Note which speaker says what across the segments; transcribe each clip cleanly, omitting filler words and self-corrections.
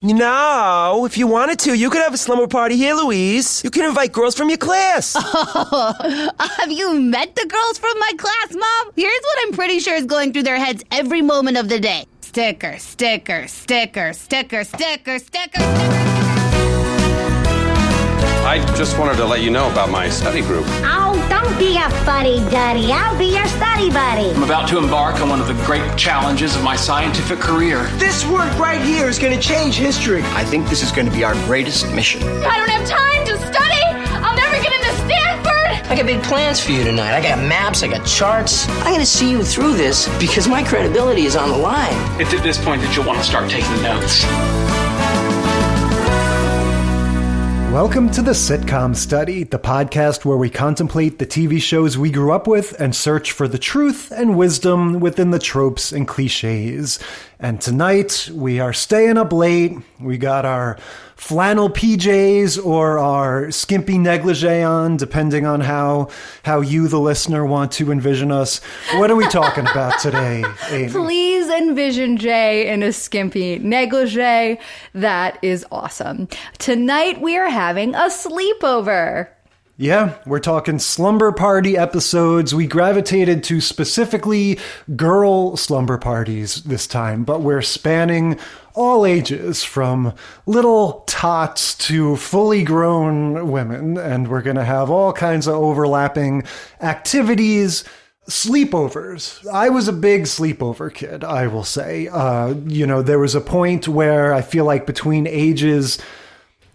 Speaker 1: No, if you wanted to, you could have a slumber party here, Louise. You can invite girls from your class.
Speaker 2: Oh, have you met the girls from my class, Mom? Here's what I'm pretty sure is going through their heads every moment of the day. Sticker, sticker, sticker, sticker, sticker, sticker, sticker.
Speaker 3: I just wanted to let you know about my study group.
Speaker 4: Oh, don't be a fuddy-duddy. I'll be your study buddy.
Speaker 5: I'm about to embark on one of the great challenges of my scientific career.
Speaker 6: This work right here is going to change history.
Speaker 7: I think this is going to be our greatest mission.
Speaker 8: I don't have time to study. I'll never get into Stanford.
Speaker 6: I got big plans for you tonight. I got maps, I got charts. I'm going to see you through this because my credibility is on the line.
Speaker 5: It's at this point that you'll want to start taking notes.
Speaker 9: Welcome to the Sitcom Study, the podcast where we contemplate the TV shows we grew up with and search for the truth and wisdom within the tropes and cliches. And tonight, we are staying up late. We got our flannel PJs or our skimpy negligee on, depending on how you, the listener, want to envision us. What are we talking about today, Amy?
Speaker 10: Please envision Jay in a skimpy negligee. That is awesome. Tonight, we are having a sleepover.
Speaker 9: Yeah, we're talking Slumber Party episodes. We gravitated to specifically girl slumber parties this time, but we're spanning all ages from little tots to fully grown women, and we're going to have all kinds of overlapping activities. Sleepovers. I was a big sleepover kid, I will say. There was a point where I feel like between ages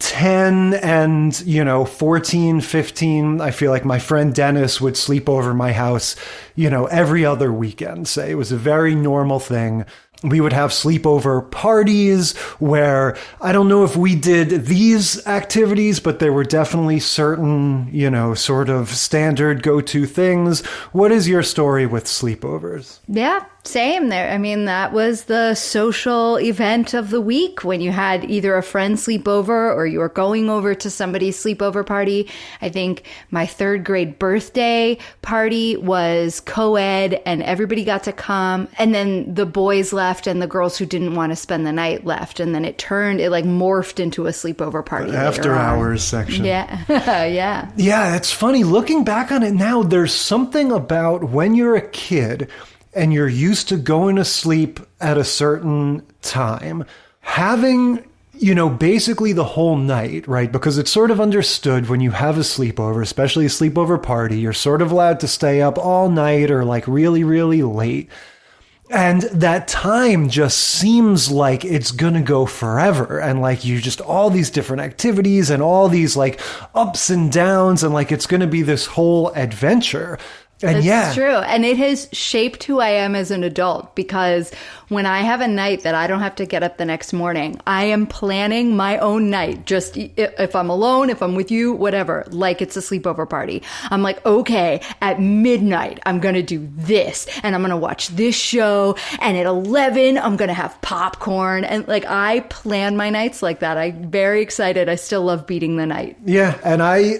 Speaker 9: 10 and, 14, 15, I feel like my friend Dennis would sleep over my house, every other weekend, say. It was a very normal thing. We would have sleepover parties where I don't know if we did these activities, but there were definitely certain, sort of standard go-to things. What is your story with sleepovers?
Speaker 10: Yeah, same there. I mean, that was the social event of the week when you had either a friend sleepover or you were going over to somebody's sleepover party. I think my third grade birthday party was co-ed and everybody got to come. And then the boys left and the girls who didn't want to spend the night left. And then it morphed into a sleepover party.
Speaker 9: After hours section.
Speaker 10: Yeah. Yeah.
Speaker 9: Yeah, it's funny. Looking back on it now, there's something about when you're a kid and you're used to going to sleep at a certain time, having, basically the whole night, right? Because it's sort of understood when you have a sleepover, especially a sleepover party, you're sort of allowed to stay up all night or like really, really late. And that time just seems like it's going to go forever. And like you just all these different activities and all these like ups and downs and like it's going to be this whole adventure. And
Speaker 10: That's true. And it has shaped who I am as an adult because when I have a night that I don't have to get up the next morning, I am planning my own night. Just if I'm alone, if I'm with you, whatever, like it's a sleepover party. I'm like, okay, at midnight, I'm going to do this and I'm going to watch this show. And at 11, I'm going to have popcorn. And like I plan my nights like that. I'm very excited. I still love beating the night.
Speaker 9: Yeah. And I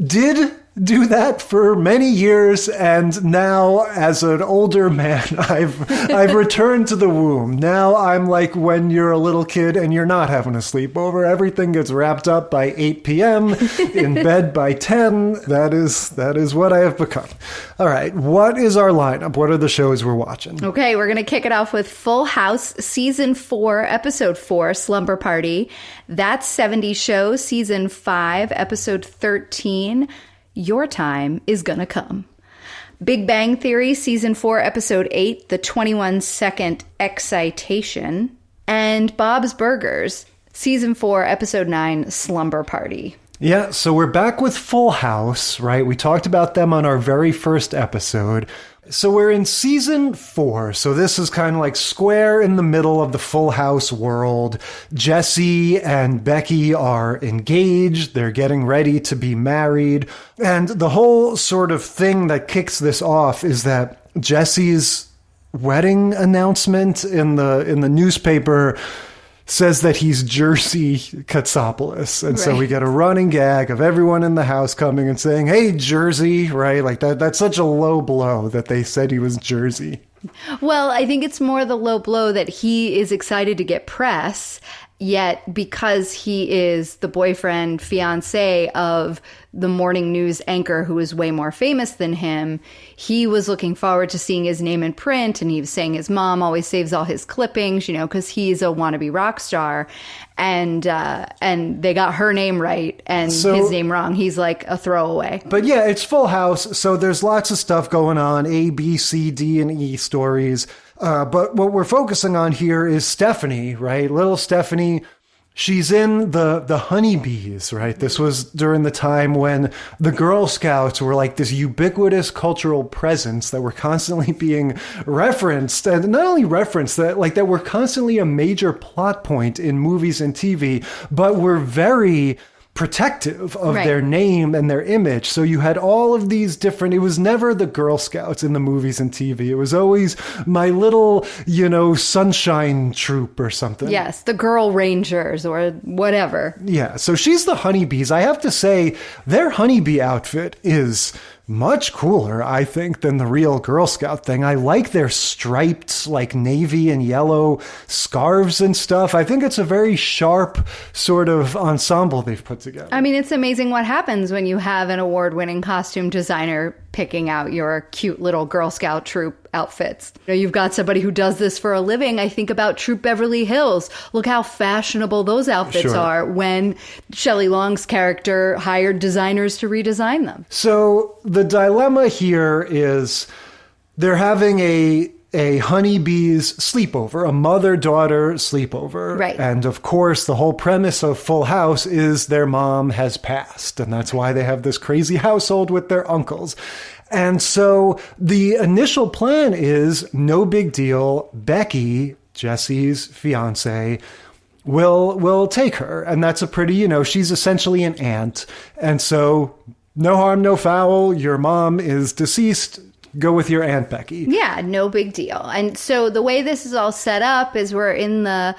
Speaker 9: did do that for many years, and now as an older man I've returned to the womb. Now I'm like when you're a little kid and you're not having a sleepover. Everything gets wrapped up by 8 p.m. in bed by 10. That is what I have become. All right, what is our lineup? What are the shows we're watching?
Speaker 10: Okay, we're going to kick it off with Full House Season 4, Episode 4, Slumber Party. That's 70 Show, Season 5, Episode 13, Your Time is Gonna Come. Big Bang Theory, Season 4, Episode 8, The 21-Second Excitation. And Bob's Burgers, Season 4, Episode 9, Slumber Party.
Speaker 9: Yeah, so we're back with Full House, right? We talked about them on our very first episode. So we're in season 4. So this is kind of like square in the middle of the Full House world. Jesse and Becky are engaged. They're getting ready to be married. And the whole sort of thing that kicks this off is that Jesse's wedding announcement in the newspaper says that he's Jersey Katsopoulos. And so we get a running gag of everyone in the house coming and saying, hey, Jersey, right? Like that's such a low blow that they said he was Jersey.
Speaker 10: Well, I think it's more the low blow that he is excited to get press. Yet, because he is the boyfriend, fiance of the morning news anchor who is way more famous than him, he was looking forward to seeing his name in print. And he was saying his mom always saves all his clippings, because he's a wannabe rock star. And they got her name right and his name wrong. He's like a throwaway.
Speaker 9: But yeah, it's Full House. So there's lots of stuff going on, A, B, C, D, and E stories. But what we're focusing on here is Stephanie, right? Little Stephanie. She's in the honeybees, right? This was during the time when the Girl Scouts were like this ubiquitous cultural presence that were constantly being referenced, and not only referenced, that were constantly a major plot point in movies and TV, but were very protective of their name and their image. So you had all of these different, it was never the Girl Scouts in the movies and TV. It was always my little, sunshine troop or something.
Speaker 10: Yes, the Girl Rangers or whatever.
Speaker 9: Yeah, so she's the honeybees. I have to say, their honeybee outfit is much cooler, I think, than the real Girl Scout thing. I like their striped, navy and yellow scarves and stuff. I think it's a very sharp sort of ensemble they've put together.
Speaker 10: I mean, it's amazing what happens when you have an award-winning costume designer picking out your cute little Girl Scout troop outfits. You've got somebody who does this for a living. I think about Troop Beverly Hills. Look how fashionable those outfits are when Shelley Long's character hired designers to redesign them.
Speaker 9: So the dilemma here is they're having a honeybees sleepover, a mother-daughter sleepover.
Speaker 10: Right.
Speaker 9: And of course, the whole premise of Full House is their mom has passed. And that's why they have this crazy household with their uncles. And so the initial plan is no big deal. Becky, Jesse's fiance, will take her. And that's a pretty, she's essentially an aunt. And so no harm, no foul. Your mom is deceased. Go with your Aunt Becky.
Speaker 10: Yeah, no big deal. And so the way this is all set up is we're in the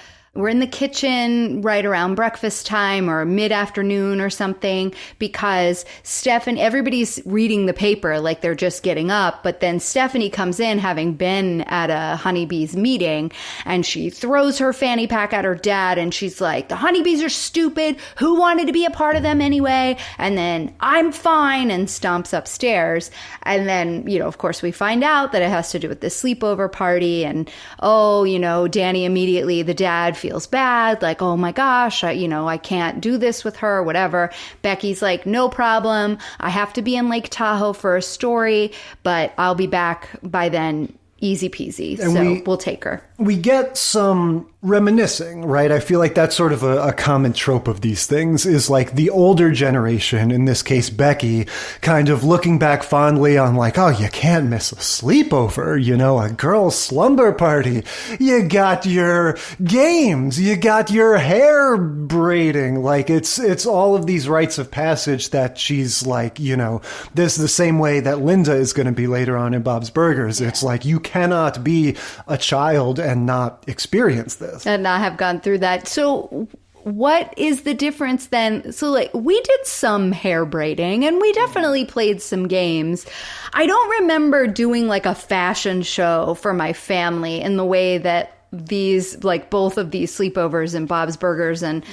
Speaker 10: kitchen right around breakfast time or mid-afternoon or something, because everybody's reading the paper like they're just getting up. But then Stephanie comes in having been at a honeybees meeting, and she throws her fanny pack at her dad, and she's like, the honeybees are stupid. Who wanted to be a part of them anyway? And then I'm fine, and stomps upstairs. And then, of course, we find out that it has to do with this sleepover party. And, Danny immediately, the dad, feels bad, like, oh my gosh, I can't do this with her, whatever. Becky's like, no problem. I have to be in Lake Tahoe for a story, but I'll be back by then. Easy peasy. And we'll take her.
Speaker 9: We get some reminiscing, right? I feel like that's sort of a common trope of these things, is like the older generation, in this case Becky, kind of looking back fondly on like, oh, you can't miss a sleepover, a girl's slumber party. You got your games, you got your hair braiding. Like it's all of these rites of passage that she's like, this is the same way that Linda is going to be later on in Bob's Burgers. Yeah. It's like, you cannot be a child and not experience this.
Speaker 10: And not have gone through that. So what is the difference then? So we did some hair braiding and we definitely played some games. I don't remember doing a fashion show for my family in the way that these, both of these sleepovers and Bob's Burgers and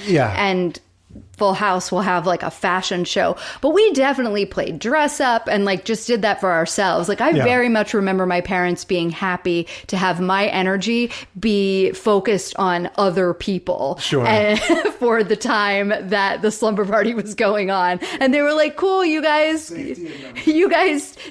Speaker 10: Full House will have a fashion show, but we definitely played dress up and just did that for ourselves. I very much remember my parents being happy to have my energy be focused on other people for the time that the slumber party was going on. And they were like, cool, you guys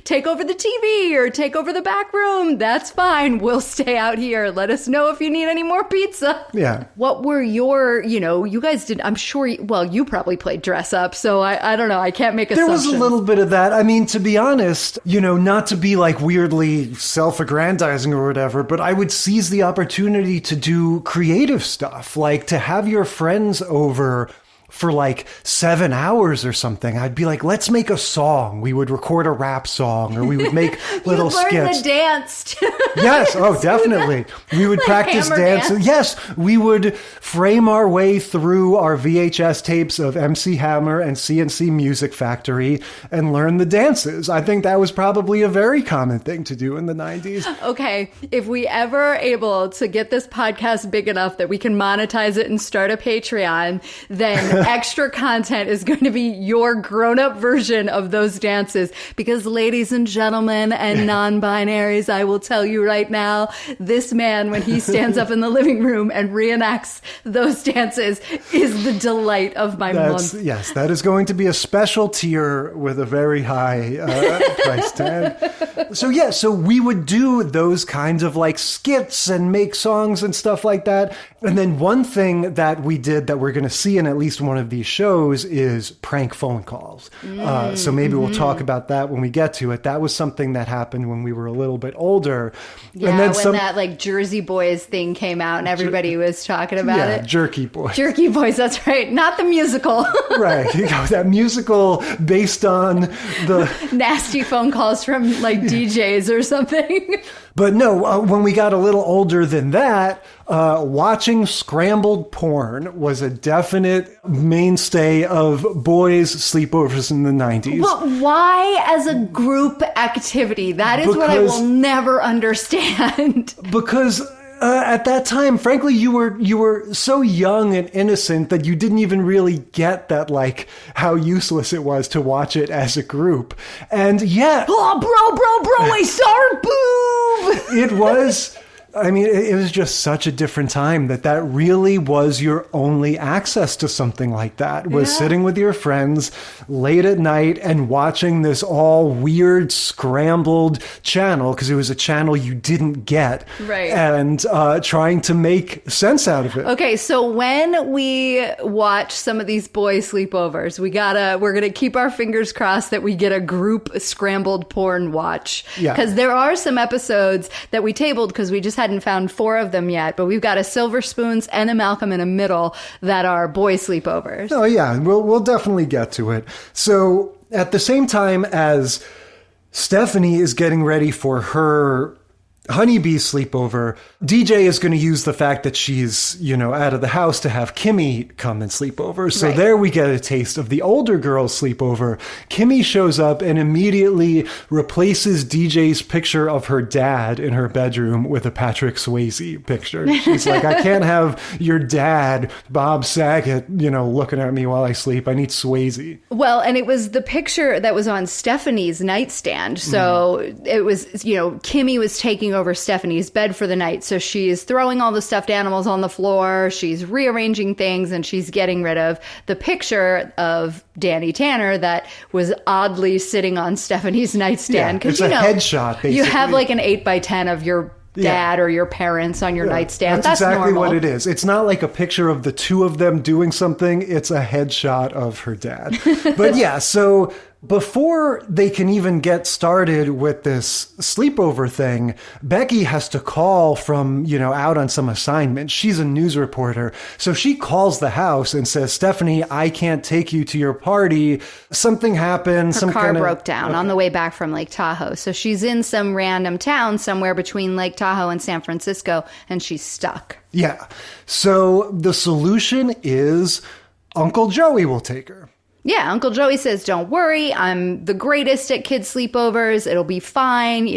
Speaker 10: take over the TV or take over the back room. That's fine. We'll stay out here. Let us know if you need any more pizza.
Speaker 9: Yeah.
Speaker 10: What were your, you guys did, I'm sure, you probably played dress up, so I don't know. I can't make assumptions.
Speaker 9: There was a little bit of that. I mean, to be honest, not to be weirdly self-aggrandizing or whatever, but I would seize the opportunity to do creative stuff, to have your friends over for like 7 hours or something. I'd be like, let's make a song. We would record a rap song, or we would make little skits.
Speaker 10: Learn the dance.
Speaker 9: Yes, oh, definitely. We would
Speaker 10: Like
Speaker 9: practice
Speaker 10: hammer
Speaker 9: dance.
Speaker 10: dance.
Speaker 9: Yes, we would frame our way through our VHS tapes of MC Hammer and CNC Music Factory and learn the dances. I think that was probably a very common thing to do in the 90s.
Speaker 10: Okay, if we ever are able to get this podcast big enough that we can monetize it and start a Patreon, then extra content is going to be your grown-up version of those dances. Because ladies and gentlemen and non-binaries, I will tell you right now, this man, when he stands up in the living room and reenacts those dances, is the delight of my month.
Speaker 9: Yes, that is going to be a special tier with a very high price tag. So we would do those kinds of like skits and make songs and stuff like that. And then one thing that we did that we're going to see in at least one of these shows is prank phone calls. So maybe we'll talk about that when we get to it. That was something that happened when we were a little bit older.
Speaker 10: Yeah,
Speaker 9: and then
Speaker 10: when that like Jersey Boys thing came out and everybody was talking about it.
Speaker 9: Jerky Boys.
Speaker 10: Jerky Boys, that's right. Not the musical.
Speaker 9: Right. You know, that musical based on the
Speaker 10: nasty phone calls from like DJs or something.
Speaker 9: But no, when we got a little older than that, watching scrambled porn was a definite mainstay of boys' sleepovers in the 90s.
Speaker 10: But why as a group activity? That is what I will never understand.
Speaker 9: Because at that time, frankly, you were so young and innocent that you didn't even really get that, like, how useless it was to watch it as a group. And yeah.
Speaker 10: Oh, bro, I saw her boob!
Speaker 9: It was... I mean, it was just such a different time that really was your only access to something like that, was sitting with your friends late at night and watching this all weird, scrambled channel, because it was a channel you didn't get,
Speaker 10: right?
Speaker 9: And trying to make sense out of it.
Speaker 10: Okay, so when we watch some of these boy sleepovers, we're gonna keep our fingers crossed that we get a group scrambled porn watch.
Speaker 9: Yeah.
Speaker 10: Because there are some episodes that we tabled because we just hadn't found 4 of them yet, but we've got a Silver Spoons and a Malcolm in a Middle that are boy sleepovers.
Speaker 9: Oh yeah, we'll definitely get to it. So at the same time as Stephanie is getting ready for her honeybee sleepover, DJ is going to use the fact that she's, out of the house to have Kimmy come and sleep over. So there we get a taste of the older girl's sleepover. Kimmy shows up and immediately replaces DJ's picture of her dad in her bedroom with a Patrick Swayze picture. She's like, I can't have your dad, Bob Saget, looking at me while I sleep. I need Swayze.
Speaker 10: Well, and it was the picture that was on Stephanie's nightstand. So it was, Kimmy was taking over Stephanie's bed for the night. So she's throwing all the stuffed animals on the floor. She's rearranging things, and she's getting rid of the picture of Danny Tanner that was oddly sitting on Stephanie's nightstand.
Speaker 9: Because it's a headshot, basically.
Speaker 10: You have like an 8x10 of your dad or your parents on your nightstand. That's
Speaker 9: exactly
Speaker 10: normal.
Speaker 9: what it is. It's not like a picture of the two of them doing something. It's a headshot of her dad. But yeah, so before they can even get started with this sleepover thing, Becky has to call from, out on some assignment. She's a news reporter. So she calls the house and says, Stephanie, I can't take you to your party. Something happened.
Speaker 10: Her car broke down on the way back from Lake Tahoe. So she's in some random town somewhere between Lake Tahoe and San Francisco, and she's stuck.
Speaker 9: Yeah. So the solution is Uncle Joey will take her.
Speaker 10: Yeah, Uncle Joey says, don't worry, I'm the greatest at kid sleepovers. It'll be fine.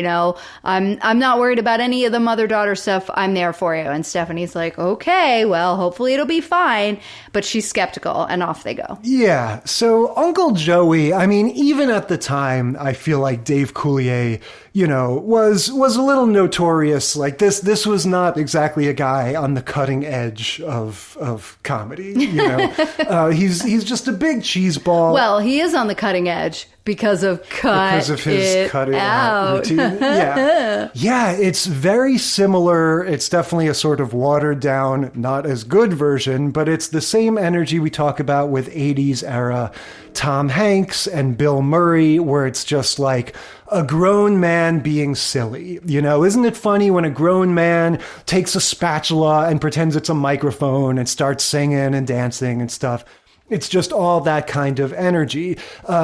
Speaker 10: I'm not worried about any of the mother-daughter stuff. I'm there for you. And Stephanie's like, okay, well, hopefully it'll be fine. But she's skeptical, and off they go.
Speaker 9: Yeah, so Uncle Joey, I mean, even at the time, I feel like Dave Coulier, was a little notorious. Like this was not exactly a guy on the cutting edge of comedy. He's just a big cheese ball.
Speaker 10: Well, he is on the cutting edge because of his cut it out
Speaker 9: routine. Yeah, it's very similar. It's definitely a sort of watered down, not as good version, but it's the same energy we talk about with 80s era Tom Hanks and Bill Murray, where it's just like a grown man being silly. Isn't it funny when a grown man takes a spatula and pretends it's a microphone and starts singing and dancing and stuff? It's just all that kind of energy.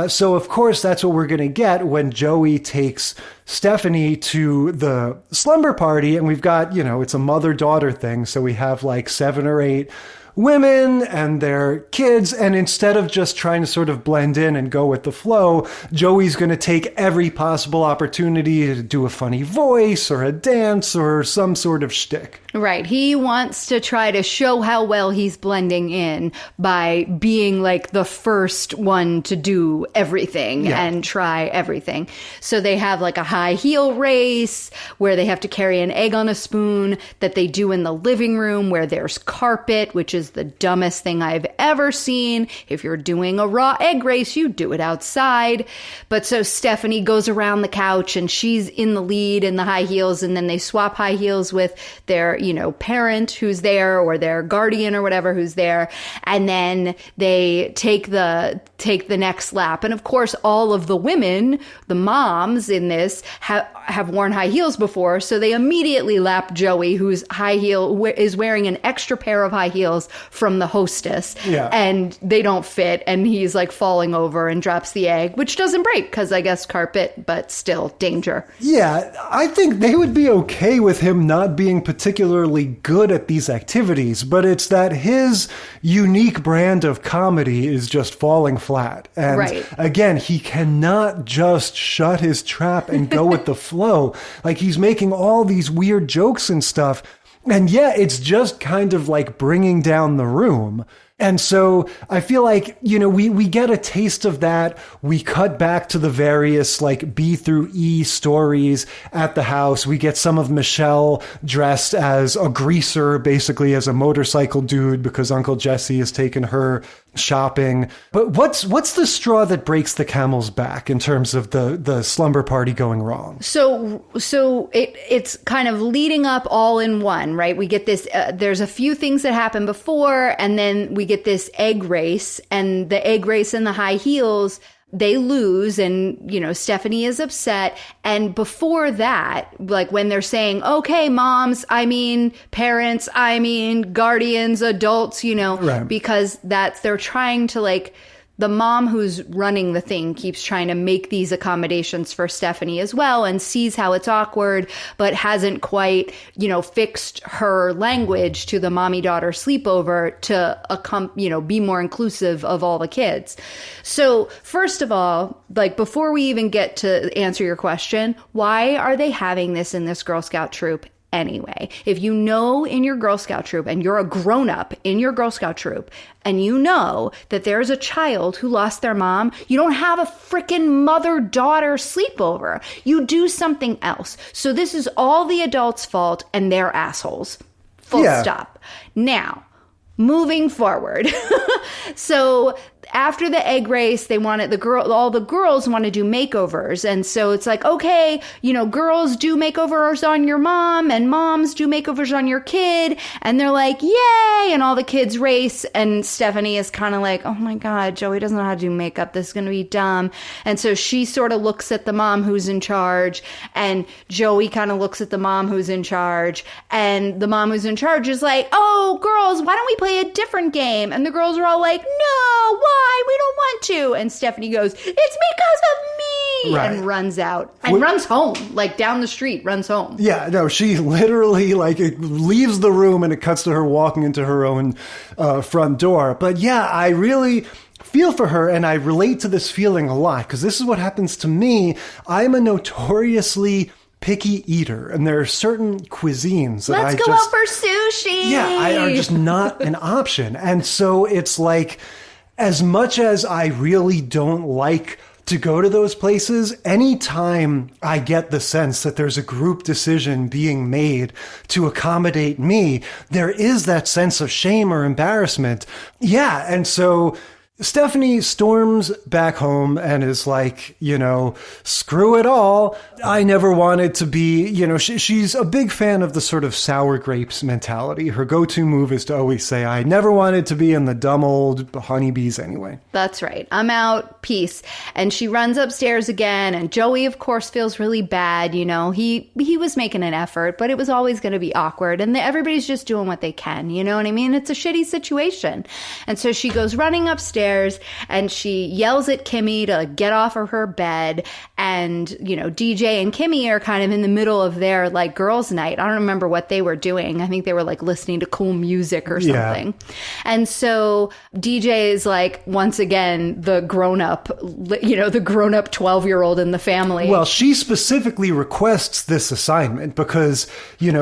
Speaker 9: So, of course, that's what we're going to get when Joey takes Stephanie to the slumber party. And we've got, it's a mother-daughter thing. So we have like 7 or 8 women and their kids, and instead of just trying to sort of blend in and go with the flow, Joey's going to take every possible opportunity to do a funny voice or a dance or some sort of shtick.
Speaker 10: Right. He wants to try to show how well he's blending in by being like the first one to do everything and try everything. So they have like a high heel race where they have to carry an egg on a spoon that they do in the living room where there's carpet, which is the dumbest thing I've ever seen. If you're doing a raw egg race, you do it outside. But so Stephanie goes around the couch and she's in the lead in the high heels, and then they swap high heels with their parent who's there or their guardian or whatever who's there. And then they take the next lap. And of course, all of the women, the moms in this have worn high heels before. So they immediately lap Joey, whose high heel is wearing an extra pair of high heels from the hostess. Yeah. And they don't fit. And he's like falling over and drops the egg, which doesn't break because I guess carpet, but still danger.
Speaker 9: Yeah, I think they would be okay with him not being particularly good at these activities, but it's that his unique brand of comedy is just falling flat. And again, he cannot just shut his trap and go with the flow. Like, he's making all these weird jokes and stuff. And yeah, it's just kind of like bringing down the room. And so I feel like, we get a taste of that. We cut back to the various like B through E stories at the house. We get some of Michelle dressed as a greaser, basically as a motorcycle dude, because Uncle Jesse has taken her shopping. But what's the straw that breaks the camel's back in terms of the slumber party going wrong?
Speaker 10: So it's kind of leading up all in one, right? We get this, there's a few things that happen before, and then we get this egg race, and the egg race and the high heels, they lose, and, Stephanie is upset. And before that, like when they're saying, okay, moms, parents, guardians, adults, because they're trying to like, the mom who's running the thing keeps trying to make these accommodations for Stephanie as well, and sees how it's awkward, but hasn't quite, fixed her language to the mommy-daughter sleepover to, be more inclusive of all the kids. So first of all, like before we even get to answer your question, why are they having this in this Girl Scout troop? Anyway, if you know in your Girl Scout troop and you're a grown-up in your Girl Scout troop and you know that there's a child who lost their mom, you don't have a freaking mother-daughter sleepover. You do something else. So this is all the adults' fault and they're assholes. Full stop. Now, moving forward. So after the egg race, all the girls want to do makeovers. And so it's like, okay, girls do makeovers on your mom and moms do makeovers on your kid. And they're like, yay. And all the kids race. And Stephanie is kind of like, oh my God, Joey doesn't know how to do makeup. This is going to be dumb. And so she sort of looks at the mom who's in charge, and Joey kind of looks at the mom who's in charge. And the mom who's in charge is like, oh, girls, why don't we play a different game? And the girls are all like, no, why? We don't want to. And Stephanie goes, it's because of me. Right. And runs out. And runs home, like down the street, runs home.
Speaker 9: Yeah, no, she literally leaves the room, and it cuts to her walking into her own front door. But yeah, I really feel for her, and I relate to this feeling a lot, because this is what happens to me. I'm a notoriously picky eater, and there are certain cuisines that
Speaker 10: Let's go out for sushi.
Speaker 9: Yeah, are just not an option. And so it's like, as much as I really don't like to go to those places, anytime I get the sense that there's a group decision being made to accommodate me, there is that sense of shame or embarrassment. Yeah, and so Stephanie storms back home and is like, screw it all. I never wanted to be, she's a big fan of the sort of sour grapes mentality. Her go-to move is to always say, I never wanted to be in the dumb old honeybees anyway.
Speaker 10: That's right. I'm out. Peace. And she runs upstairs again. And Joey, of course, feels really bad. He was making an effort, but it was always going to be awkward. And everybody's just doing what they can. You know what I mean? It's a shitty situation. And so she goes running upstairs and she yells at Kimmy to get off of her bed. And, DJ and Kimmy are kind of in the middle of their like girls' night. I don't remember what they were doing. I think they were like listening to cool music or something. Yeah. And so DJ is like, once again, the grown-up 12-year-old in the family.
Speaker 9: Well, she specifically requests this assignment because,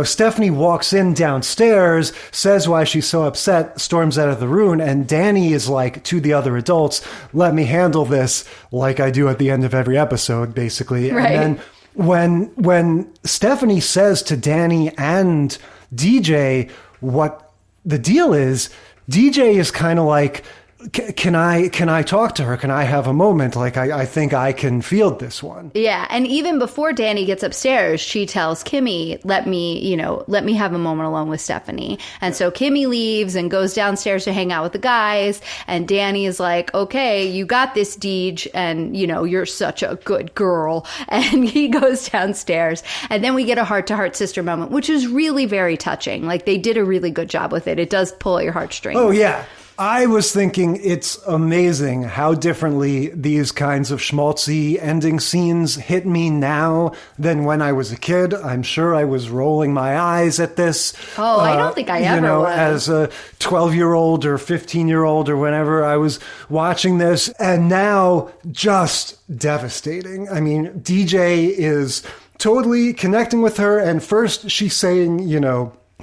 Speaker 9: Stephanie walks in downstairs, says why she's so upset, storms out of the room, and Danny is like to the other adults, let me handle this like I do at the end of every episode, basically.
Speaker 10: Right.
Speaker 9: And then when Stephanie says to Danny and DJ what the deal is, DJ is kind of like, can I talk to her? Can I have a moment? Like, I think I can field this one.
Speaker 10: Yeah. And even before Danny gets upstairs, she tells Kimmy, let me have a moment alone with Stephanie. And so Kimmy leaves and goes downstairs to hang out with the guys. And Danny is like, okay, you got this, Deej. And, you're such a good girl. And he goes downstairs. And then we get a heart-to-heart sister moment, which is really very touching. Like, they did a really good job with it. It does pull at your heartstrings.
Speaker 9: Oh, yeah. I was thinking it's amazing how differently these kinds of schmaltzy ending scenes hit me now than when I was a kid. I'm sure I was rolling my eyes at this.
Speaker 10: Oh, I don't think I ever was.
Speaker 9: As a 12-year-old or 15-year-old or whenever I was watching this. And now just devastating. I mean, DJ is totally connecting with her. And first she's saying,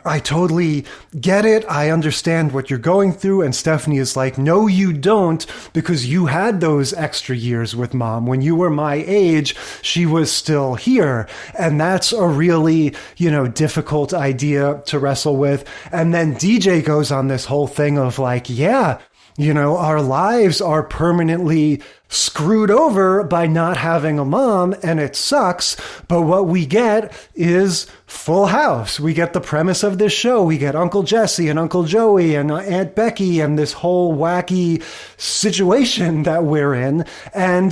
Speaker 9: I totally get it. I understand what you're going through. And Stephanie is like, no, you don't, because you had those extra years with mom. When you were my age, she was still here. And that's a really, difficult idea to wrestle with. And then DJ goes on this whole thing of like, yeah, our lives are permanently screwed over by not having a mom, and it sucks. But what we get is Full House. We get the premise of this show. We get Uncle Jesse and Uncle Joey and Aunt Becky and this whole wacky situation that we're in. And,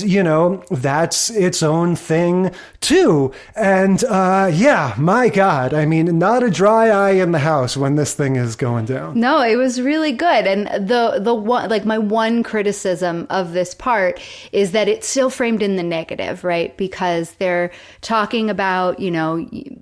Speaker 9: that's its own thing too. And, my God, I mean, not a dry eye in the house when this thing is going down.
Speaker 10: No, it was really good. And the one, like my one criticism of this part is that it's still framed in the negative, right? Because they're talking about,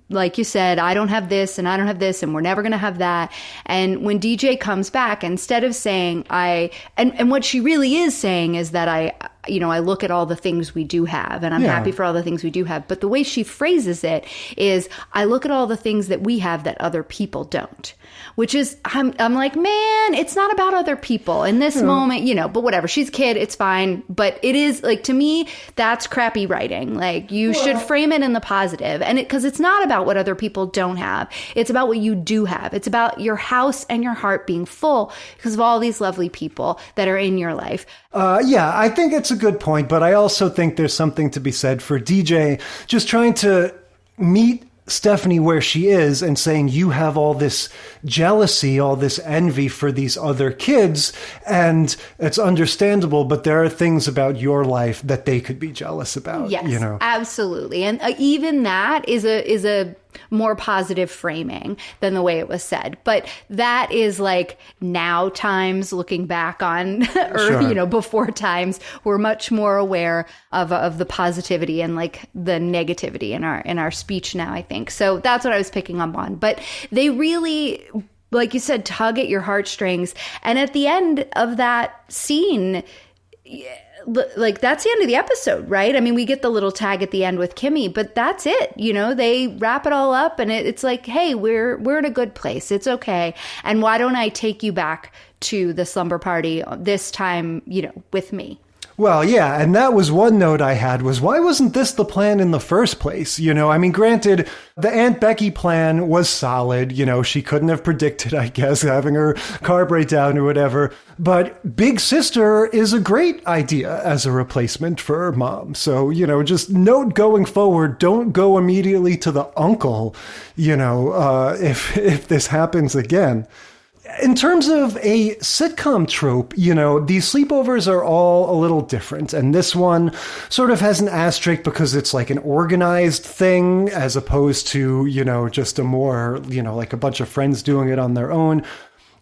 Speaker 10: like you said, I don't have this and I don't have this and we're never going to have that. And when DJ comes back, instead of saying and what she really is saying is that I look at all the things we do have and I'm happy for all the things we do have. But the way she phrases it is, I look at all the things that we have that other people don't, which is, I'm like, man, it's not about other people in this moment, but whatever. She's a kid. It's fine. But it is like, to me, that's crappy writing. Like, you should frame it in the positive. And because it's not about what other people don't have. It's about what you do have. It's about your house and your heart being full because of all these lovely people that are in your life.
Speaker 9: I think it's a good point, but I also think there's something to be said for DJ just trying to meet Stephanie where she is and saying, you have all this jealousy, all this envy for these other kids, and it's understandable, but there are things about your life that they could be jealous about.
Speaker 10: Yes, absolutely. And even that is a more positive framing than the way it was said. But that is like now times looking back on, or, before times, we're much more aware of the positivity and like the negativity in our speech now, I think. So that's what I was picking up on. But they really, like you said, tug at your heartstrings. And at the end of that scene, like, that's the end of the episode, right? I mean, we get the little tag at the end with Kimmy, but that's it. They wrap it all up and it's like, hey, we're in a good place. It's okay. And why don't I take you back to the slumber party this time, with me?
Speaker 9: Well, yeah, and that was one note I had was, why wasn't this the plan in the first place? You know, I mean, granted, the Aunt Becky plan was solid. You know, she couldn't have predicted, I guess, having her car break down or whatever. But Big Sister is a great idea as a replacement for Mom. So, you know, just note going forward, don't go immediately to the uncle, you know, if this happens again. In terms of a sitcom trope, you know, these sleepovers are all a little different. And this one sort of has an asterisk because it's like an organized thing as opposed to, you know, just a more, you know, like a bunch of friends doing it on their own.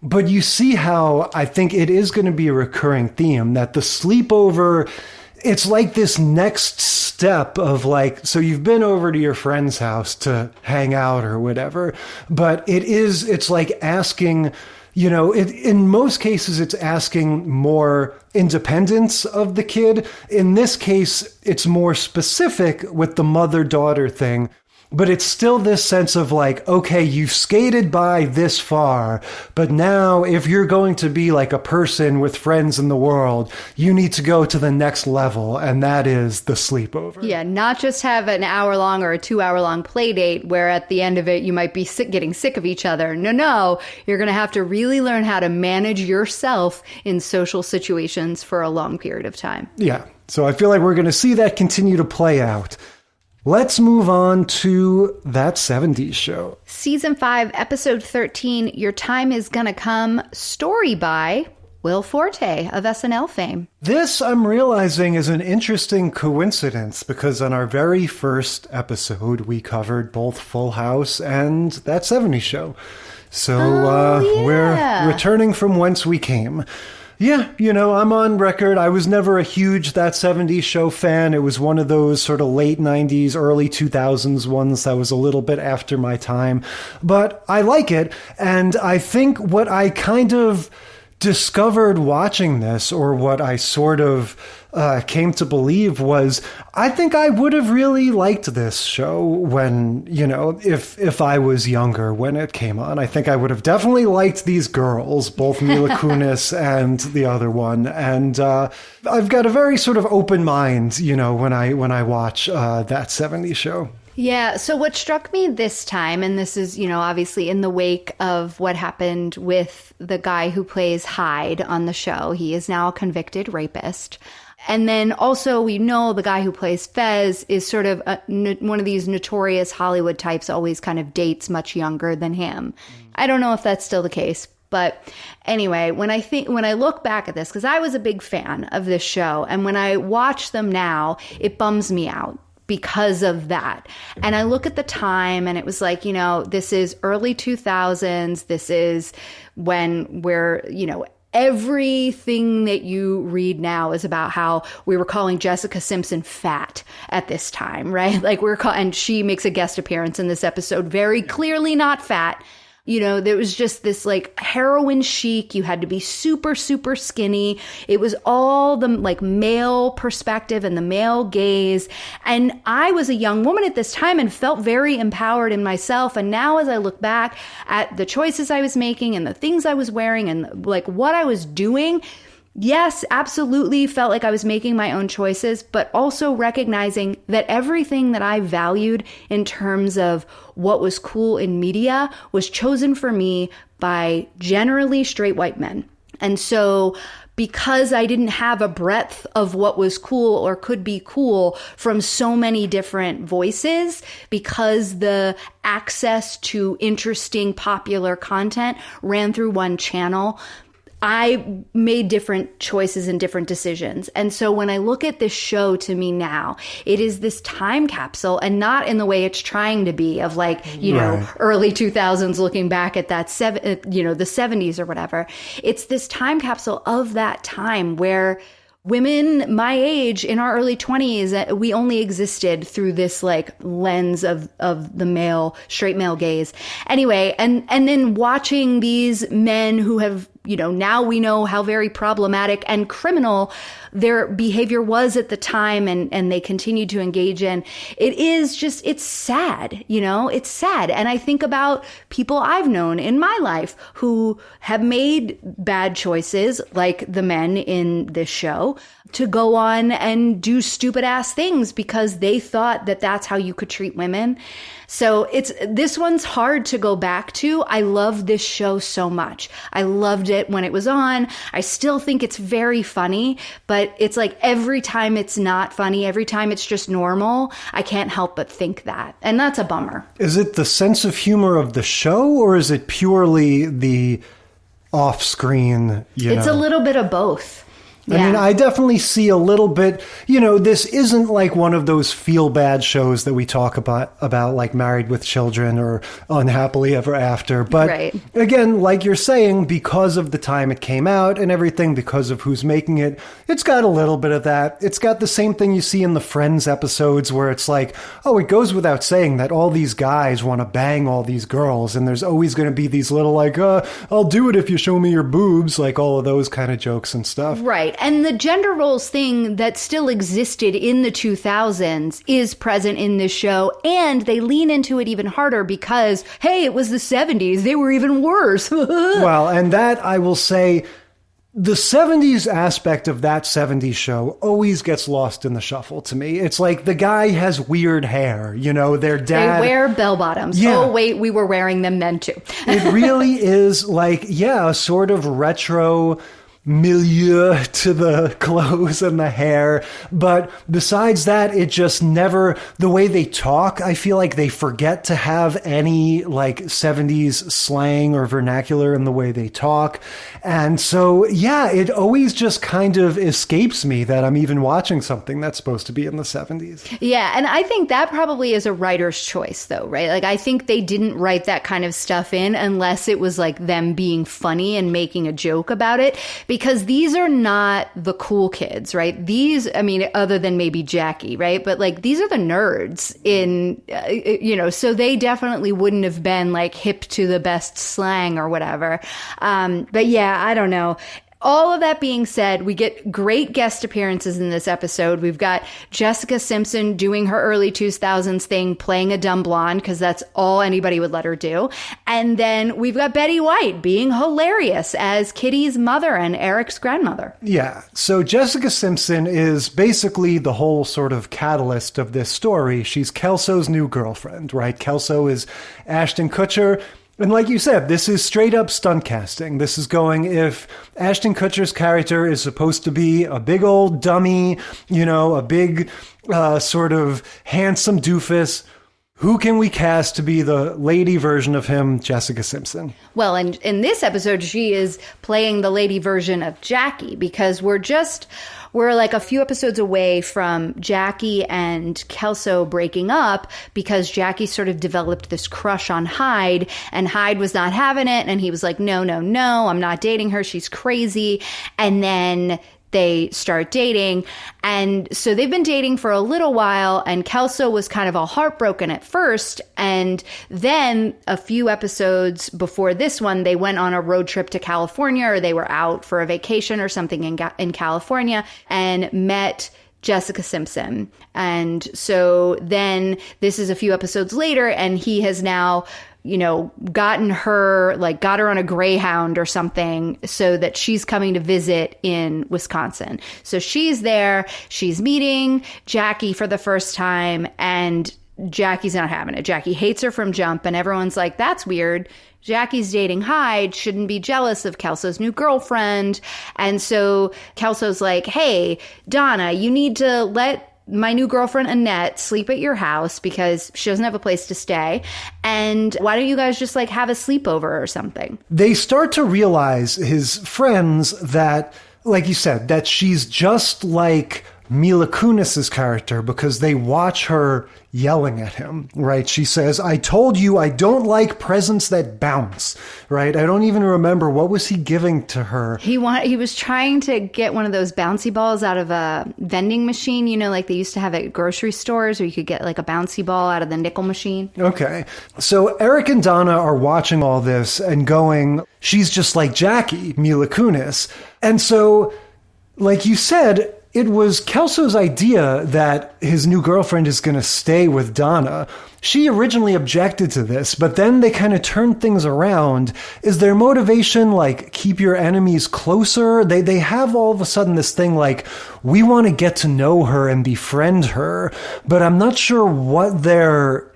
Speaker 9: But you see how I think it is going to be a recurring theme that the sleepover, it's like this next step of like, so you've been over to your friend's house to hang out or whatever, but it's like asking, you know, in most cases, it's asking more independence of the kid. In this case, it's more specific with the mother-daughter thing. But it's still this sense of like, okay, you've skated by this far, but now if you're going to be like a person with friends in the world, you need to go to the next level, and that is the sleepover.
Speaker 10: Yeah, not just have an hour-long or a 2-hour-long play date where at the end of it you might be getting sick of each other. No, you're going to have to really learn how to manage yourself in social situations for a long period of time.
Speaker 9: Yeah, so I feel like we're going to see that continue to play out. Let's move on to That 70s Show.
Speaker 10: Season 5, Episode 13, Your Time Is Gonna Come, story by Will Forte of SNL fame.
Speaker 9: This, I'm realizing, is an interesting coincidence because on our very first episode, we covered both Full House and That 70s Show. So we're returning from whence we came. Yeah, you know, I'm on record. I was never a huge That 70s Show fan. It was one of those sort of late 90s, early 2000s ones that was a little bit after my time. But I like it. And I think what I kind of discovered watching this, or what I sort of came to believe was, I think I would have really liked this show when, you know, if I was younger when it came on. I think I would have definitely liked these girls, both Mila Kunis and the other one. And I've got a very sort of open mind, you know, when I watch That 70s Show.
Speaker 10: Yeah, so what struck me this time, and this is, you know, obviously in the wake of what happened with the guy who plays Hyde on the show. He is now a convicted rapist. And then also we know the guy who plays Fez is sort of one of these notorious Hollywood types, always kind of dates much younger than him. I don't know if that's still the case. But anyway, when I look back at this, because I was a big fan of this show, and when I watch them now, it bums me out because of that. And I look at the time and it was like, you know, this is early 2000s. This is when we're, you know, everything that you read now is about how we were calling Jessica Simpson fat at this time, right? Like and she makes a guest appearance in this episode, very clearly not fat. You know, there was just this like heroin chic. You had to be super, super skinny. It was all the like male perspective and the male gaze. And I was a young woman at this time and felt very empowered in myself. And now as I look back at the choices I was making and the things I was wearing and like what I was doing, yes, absolutely felt like I was making my own choices, but also recognizing that everything that I valued in terms of what was cool in media was chosen for me by generally straight white men. And so because I didn't have a breadth of what was cool or could be cool from so many different voices, because the access to interesting popular content ran through one channel, I made different choices and different decisions. And so when I look at this show, to me now, it is this time capsule, and not in the way it's trying to be of like, you know, early 2000s looking back at that, the 70s or whatever. It's this time capsule of that time where women my age in our early 20s, we only existed through this like lens of the straight male gaze. Anyway, and then watching these men who have, now we know how very problematic and criminal their behavior was at the time, and they continue to engage in. It's sad, it's sad. And I think about people I've known in my life who have made bad choices, like the men in this show, to go on and do stupid ass things because they thought that that's how you could treat women. So this one's hard to go back to. I love this show so much. I loved it when it was on. I still think it's very funny, but it's like every time it's not funny, every time it's just normal, I can't help but think that. And that's a bummer.
Speaker 9: Is it the sense of humor of the show, or is it purely the off-screen,
Speaker 10: It's a little bit of both.
Speaker 9: I mean, I definitely see a little bit, this isn't like one of those feel-bad shows that we talk about like Married with Children or Unhappily Ever After. But again, like you're saying, because of the time it came out and everything, because of who's making it, it's got a little bit of that. It's got the same thing you see in the Friends episodes where it's like, it goes without saying that all these guys want to bang all these girls. And there's always going to be these little like, I'll do it if you show me your boobs, like all of those kind of jokes and stuff.
Speaker 10: Right. And the gender roles thing that still existed in the 2000s is present in this show, and they lean into it even harder because, hey, it was the 70s. They were even worse.
Speaker 9: Well, and that, I will say, the 70s aspect of that 70s show always gets lost in the shuffle to me. It's like the guy has weird hair, their dad...
Speaker 10: They wear bell-bottoms.
Speaker 9: Yeah.
Speaker 10: Oh, wait, we were wearing them then, too.
Speaker 9: It really is like, a sort of retro milieu to the clothes and the hair. But besides that, it just never, the way they talk, I feel like they forget to have any like 70s slang or vernacular in the way they talk. And so, it always just kind of escapes me that I'm even watching something that's supposed to be in the 70s.
Speaker 10: Yeah. And I think that probably is a writer's choice though, right? Like I think they didn't write that kind of stuff in unless it was like them being funny and making a joke about it. Because these are not the cool kids, right? These, I mean, other than maybe Jackie, right? But like, these are the nerds in, so they definitely wouldn't have been like hip to the best slang or whatever. But I don't know. All of that being said, we get great guest appearances in this episode. We've got Jessica Simpson doing her early 2000s thing, playing a dumb blonde, because that's all anybody would let her do. And then we've got Betty White being hilarious as Kitty's mother and Eric's grandmother.
Speaker 9: Yeah. So Jessica Simpson is basically the whole sort of catalyst of this story. She's Kelso's new girlfriend, right? Kelso is Ashton Kutcher. And like you said, this is straight up stunt casting. This is going, if Ashton Kutcher's character is supposed to be a big old dummy, a big sort of handsome doofus, who can we cast to be the lady version of him? Jessica Simpson.
Speaker 10: Well, and in this episode, she is playing the lady version of Jackie, because we're like a few episodes away from Jackie and Kelso breaking up because Jackie sort of developed this crush on Hyde, and Hyde was not having it. And he was like, no, I'm not dating her. She's crazy. And then they start dating. And so they've been dating for a little while, and Kelso was kind of all heartbroken at first. And then a few episodes before this one, they went on a road trip to California, or they were out for a vacation or something in California, and met Jessica Simpson. And so then this is a few episodes later, and he has now got her on a Greyhound or something so that she's coming to visit in Wisconsin. So she's there, she's meeting Jackie for the first time, and Jackie's not having it. Jackie hates her from jump, and everyone's like, that's weird. Jackie's dating Hyde, shouldn't be jealous of Kelso's new girlfriend. And so Kelso's like, hey, Donna, you need to let my new girlfriend Annette sleep at your house because she doesn't have a place to stay. And why don't you guys just like have a sleepover or something?
Speaker 9: They start to realize, his friends, that, like you said, that she's just like Mila Kunis's character because they watch her yelling at him, right? She says, I told you I don't like presents that bounce, right? I don't even remember. What was he giving to her?
Speaker 10: He was trying to get one of those bouncy balls out of a vending machine, you know, like they used to have at grocery stores where you could get like a bouncy ball out of the nickel machine.
Speaker 9: Okay. So Eric and Donna are watching all this and going, she's just like Jackie, Mila Kunis. And so, like you said, it was Kelso's idea that his new girlfriend is going to stay with Donna. She originally objected to this, but then they kind of turned things around. Is their motivation like keep your enemies closer? They have all of a sudden this thing like, we want to get to know her and befriend her, but I'm not sure what they're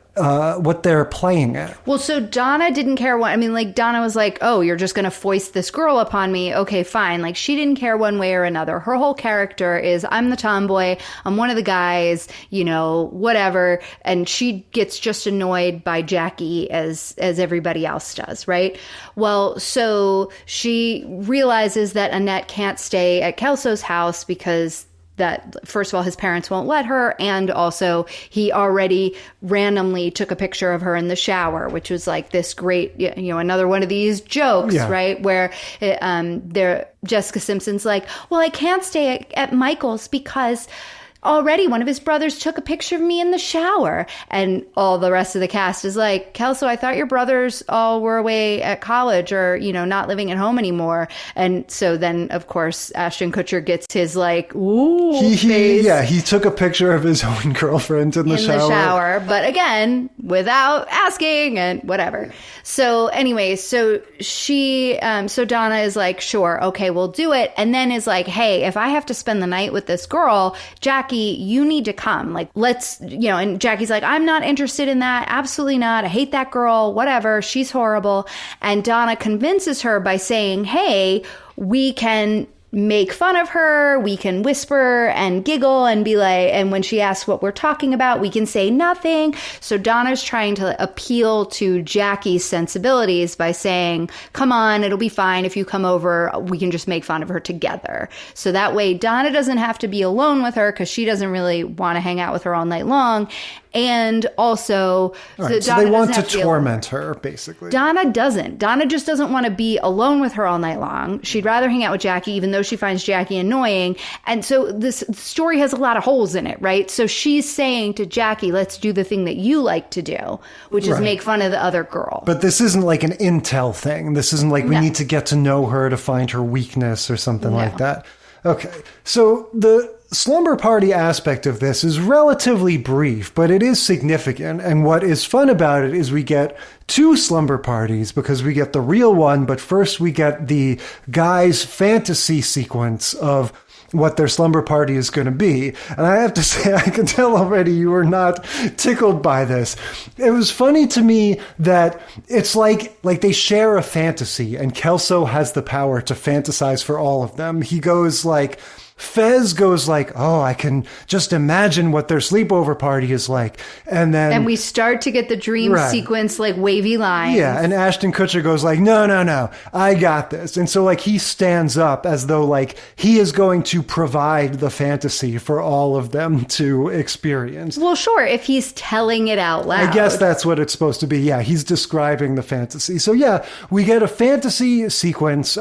Speaker 9: playing at.
Speaker 10: Well, so Donna didn't care Donna was like, oh, you're just going to foist this girl upon me. Okay, fine. Like, she didn't care one way or another. Her whole character is, I'm the tomboy. I'm one of the guys, you know, whatever. And she gets just annoyed by Jackie as everybody else does, right? Well, so she realizes that Annette can't stay at Kelso's house because that, first of all, his parents won't let her. And also he already randomly took a picture of her in the shower, which was like this great, you know, another one of these jokes, right? Where Jessica Simpson's like, well, I can't stay at Michael's because already one of his brothers took a picture of me in the shower. And all the rest of the cast is like, Kelso, I thought your brothers all were away at college or, you know, not living at home anymore. And so then, of course, Ashton Kutcher gets his like, ooh, face.
Speaker 9: Yeah, he took a picture of his own girlfriend in the shower.
Speaker 10: But again, without asking and whatever. So anyway, so Donna is like, sure, okay, we'll do it. And then is like, hey, if I have to spend the night with this girl, Jackie, you need to come. Like, let's, you know, and Jackie's like, I'm not interested in that. Absolutely not. I hate that girl, whatever. She's horrible. And Donna convinces her by saying, hey, we can make fun of her. We can whisper and giggle and be like, and when she asks what we're talking about, we can say nothing. So Donna's trying to appeal to Jackie's sensibilities by saying, come on, it'll be fine. If you come over, we can just make fun of her together. So that way Donna doesn't have to be alone with her because she doesn't really want to hang out with her all night long. And also,
Speaker 9: so they want to torment her, basically.
Speaker 10: Donna doesn't. Donna just doesn't want to be alone with her all night long. She'd rather hang out with Jackie, even though she finds Jackie annoying. And so this story has a lot of holes in it, right? So she's saying to Jackie, let's do the thing that you like to do, which is make fun of the other girl.
Speaker 9: But this isn't like an intel thing. This isn't like we need to get to know her to find her weakness or something like that. Okay, so the Slumber Party aspect of this is relatively brief, but it is significant. And what is fun about it is we get two slumber parties because we get the real one, but first we get the guys' fantasy sequence of what their slumber party is going to be. And I have to say, I can tell already you were not tickled by this. It was funny to me that it's like they share a fantasy and Kelso has the power to fantasize for all of them. He goes like, Fez goes like, oh, I can just imagine what their sleepover party is like. And then
Speaker 10: we start to get the dream sequence, like wavy lines.
Speaker 9: Yeah. And Ashton Kutcher goes like, no, I got this. And so like he stands up as though like he is going to provide the fantasy for all of them to experience.
Speaker 10: Well, sure. If he's telling it out loud.
Speaker 9: I guess that's what it's supposed to be. Yeah. He's describing the fantasy. So yeah, we get a fantasy sequence.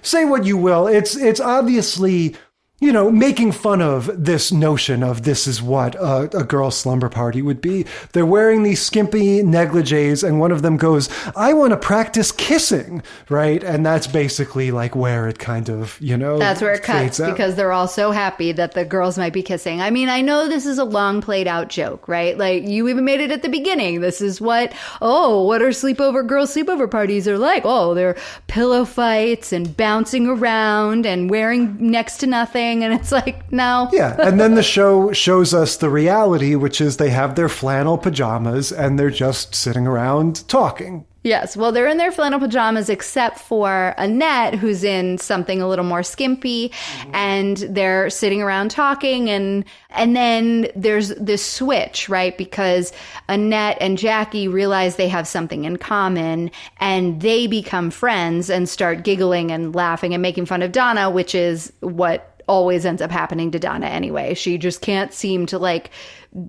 Speaker 9: Say what you will. It's obviously, you know, making fun of this notion of this is what a girl's slumber party would be. They're wearing these skimpy negligees, and one of them goes, I want to practice kissing, right? And that's basically like where it kind of, you know,
Speaker 10: that's where it cuts because they're all so happy that the girls might be kissing. I mean, I know this is a long played out joke, right? Like you even made it at the beginning. This is what are girls' sleepover parties are like? Oh, they're pillow fights and bouncing around and wearing next to nothing. And it's like, no.
Speaker 9: Yeah. And then the show shows us the reality, which is they have their flannel pajamas and they're just sitting around talking.
Speaker 10: Yes. Well, they're in their flannel pajamas except for Annette, who's in something a little more skimpy, and they're sitting around talking. And then there's this switch, right? Because Annette and Jackie realize they have something in common and they become friends and start giggling and laughing and making fun of Donna, which is what always ends up happening to Donna anyway. She just can't seem to like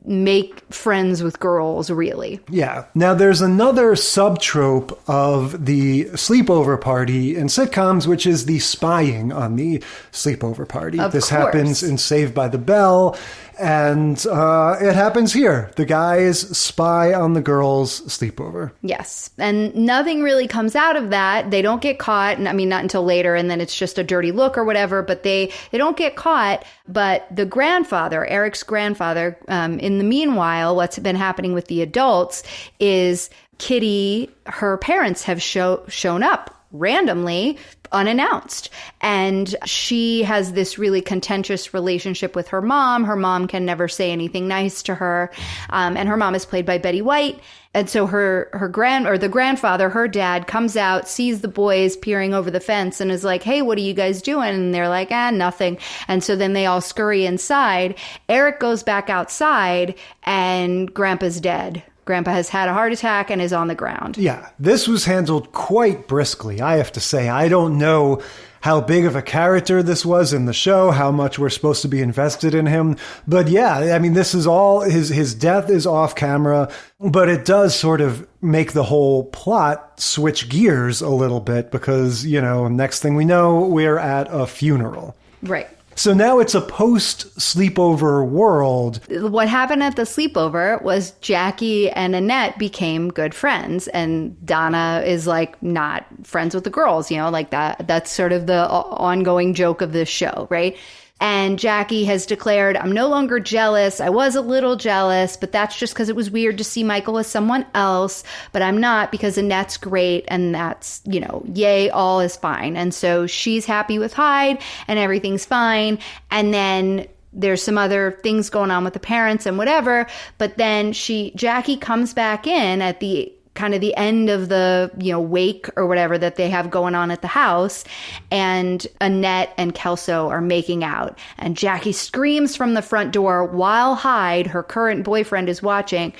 Speaker 10: make friends with girls, really.
Speaker 9: Yeah. Now, there's another subtrope of the sleepover party in sitcoms, which is the spying on the sleepover party. This happens in Saved by the Bell, and it happens here. The guys spy on the girls' sleepover.
Speaker 10: Yes. And nothing really comes out of that. They don't get caught. I mean, not until later, and then it's just a dirty look or whatever, but they don't get caught. But the grandfather, Eric's grandfather, in the meanwhile, what's been happening with the adults is Kitty, her parents have shown up randomly, unannounced. And she has this really contentious relationship with her mom. Her mom can never say anything nice to her. And her mom is played by Betty White. And so the grandfather, her dad, comes out, sees the boys peering over the fence and is like, hey, what are you guys doing? And they're like, nothing. And so then they all scurry inside. Eric goes back outside and Grandpa's dead. Grandpa has had a heart attack and is on the ground. Yeah, this was handled quite briskly, I have to say. I don't know how big of a character this was in the show, how much we're supposed to be invested in him. But yeah, I mean, this is all, his death is off camera, but it does sort of make the whole plot switch gears a little bit because, next thing we know, we're at a funeral. Right.
Speaker 9: So now it's a post-sleepover world.
Speaker 10: What happened at the sleepover was Jackie and Annette became good friends, and Donna is like not friends with the girls, like that. That's sort of the ongoing joke of this show, right? And Jackie has declared, I'm no longer jealous. I was a little jealous, but that's just because it was weird to see Michael with someone else. But I'm not because Annette's great and that's, yay, all is fine. And so she's happy with Hyde and everything's fine. And then there's some other things going on with the parents and whatever. But then Jackie comes back in at the kind of the end of the, wake or whatever that they have going on at the house. And Annette and Kelso are making out. And Jackie screams from the front door while Hyde, her current boyfriend, is watching,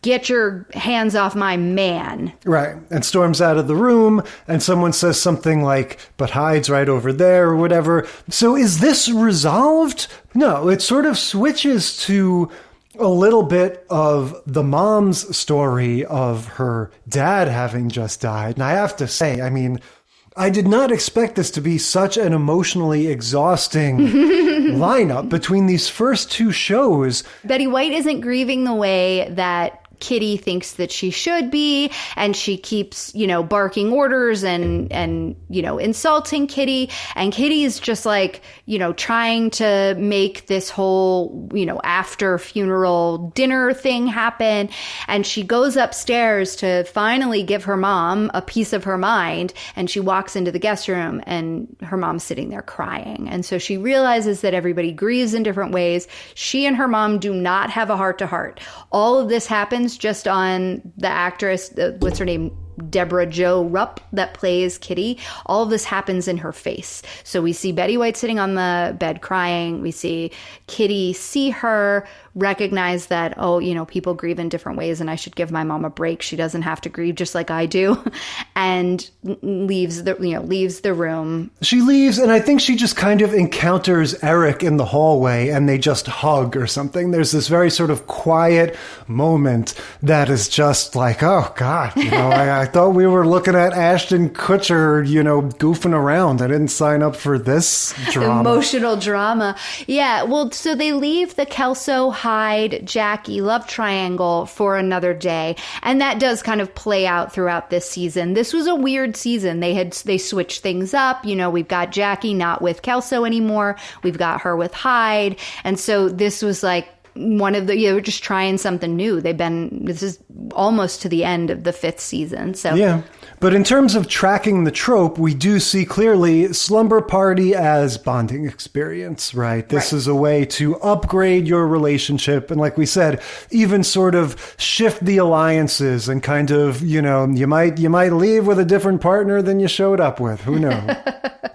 Speaker 10: get your hands off my man. Right. And storms out of the room. And someone says something like, but Hyde's right over there or whatever. So is this resolved? No, it sort of switches to a little bit of the mom's story of her dad having just died. And I have to say, I mean, I did not expect this to be such an emotionally exhausting lineup between these first two shows. Betty White isn't grieving the way that Kitty thinks that she should be, and she keeps, barking orders and insulting Kitty. And Kitty is just like, trying to make this whole, after funeral dinner thing happen. And she goes upstairs to finally give her mom a piece of her mind. And she walks into the guest room and her mom's sitting there crying. And so she realizes that everybody grieves in different ways. She and her mom do not have a heart to heart. All of this happens just on the actress, what's her name? Deborah Jo Rupp, that plays Kitty. All of this happens in her face. So we see Betty White sitting on the bed crying. We see Kitty see her, recognize that, people grieve in different ways and I should give my mom a break. She doesn't have to grieve just like I do. And leaves the room. She leaves, and I think she just kind of encounters Eric in the hallway and they just hug or something. There's this very sort of quiet moment that is just like, oh God, I thought we were looking at Ashton Kutcher, goofing around. I didn't sign up for this drama. Emotional drama. Yeah, well, so they leave the Kelso, Hyde, Jackie love triangle for another day. And that does kind of play out throughout this season. This was a weird season. They switched things up. We've got Jackie not with Kelso anymore. We've got her with Hyde. And so this was like one of the, we're just trying something new. This is almost to the end of the 5th season. So yeah. But in terms of tracking the trope, we do see clearly Slumber Party as bonding experience, right? This is a way to upgrade your relationship. And like we said, even sort of shift the alliances and kind of, you might leave with a different partner than you showed up with. Who knows?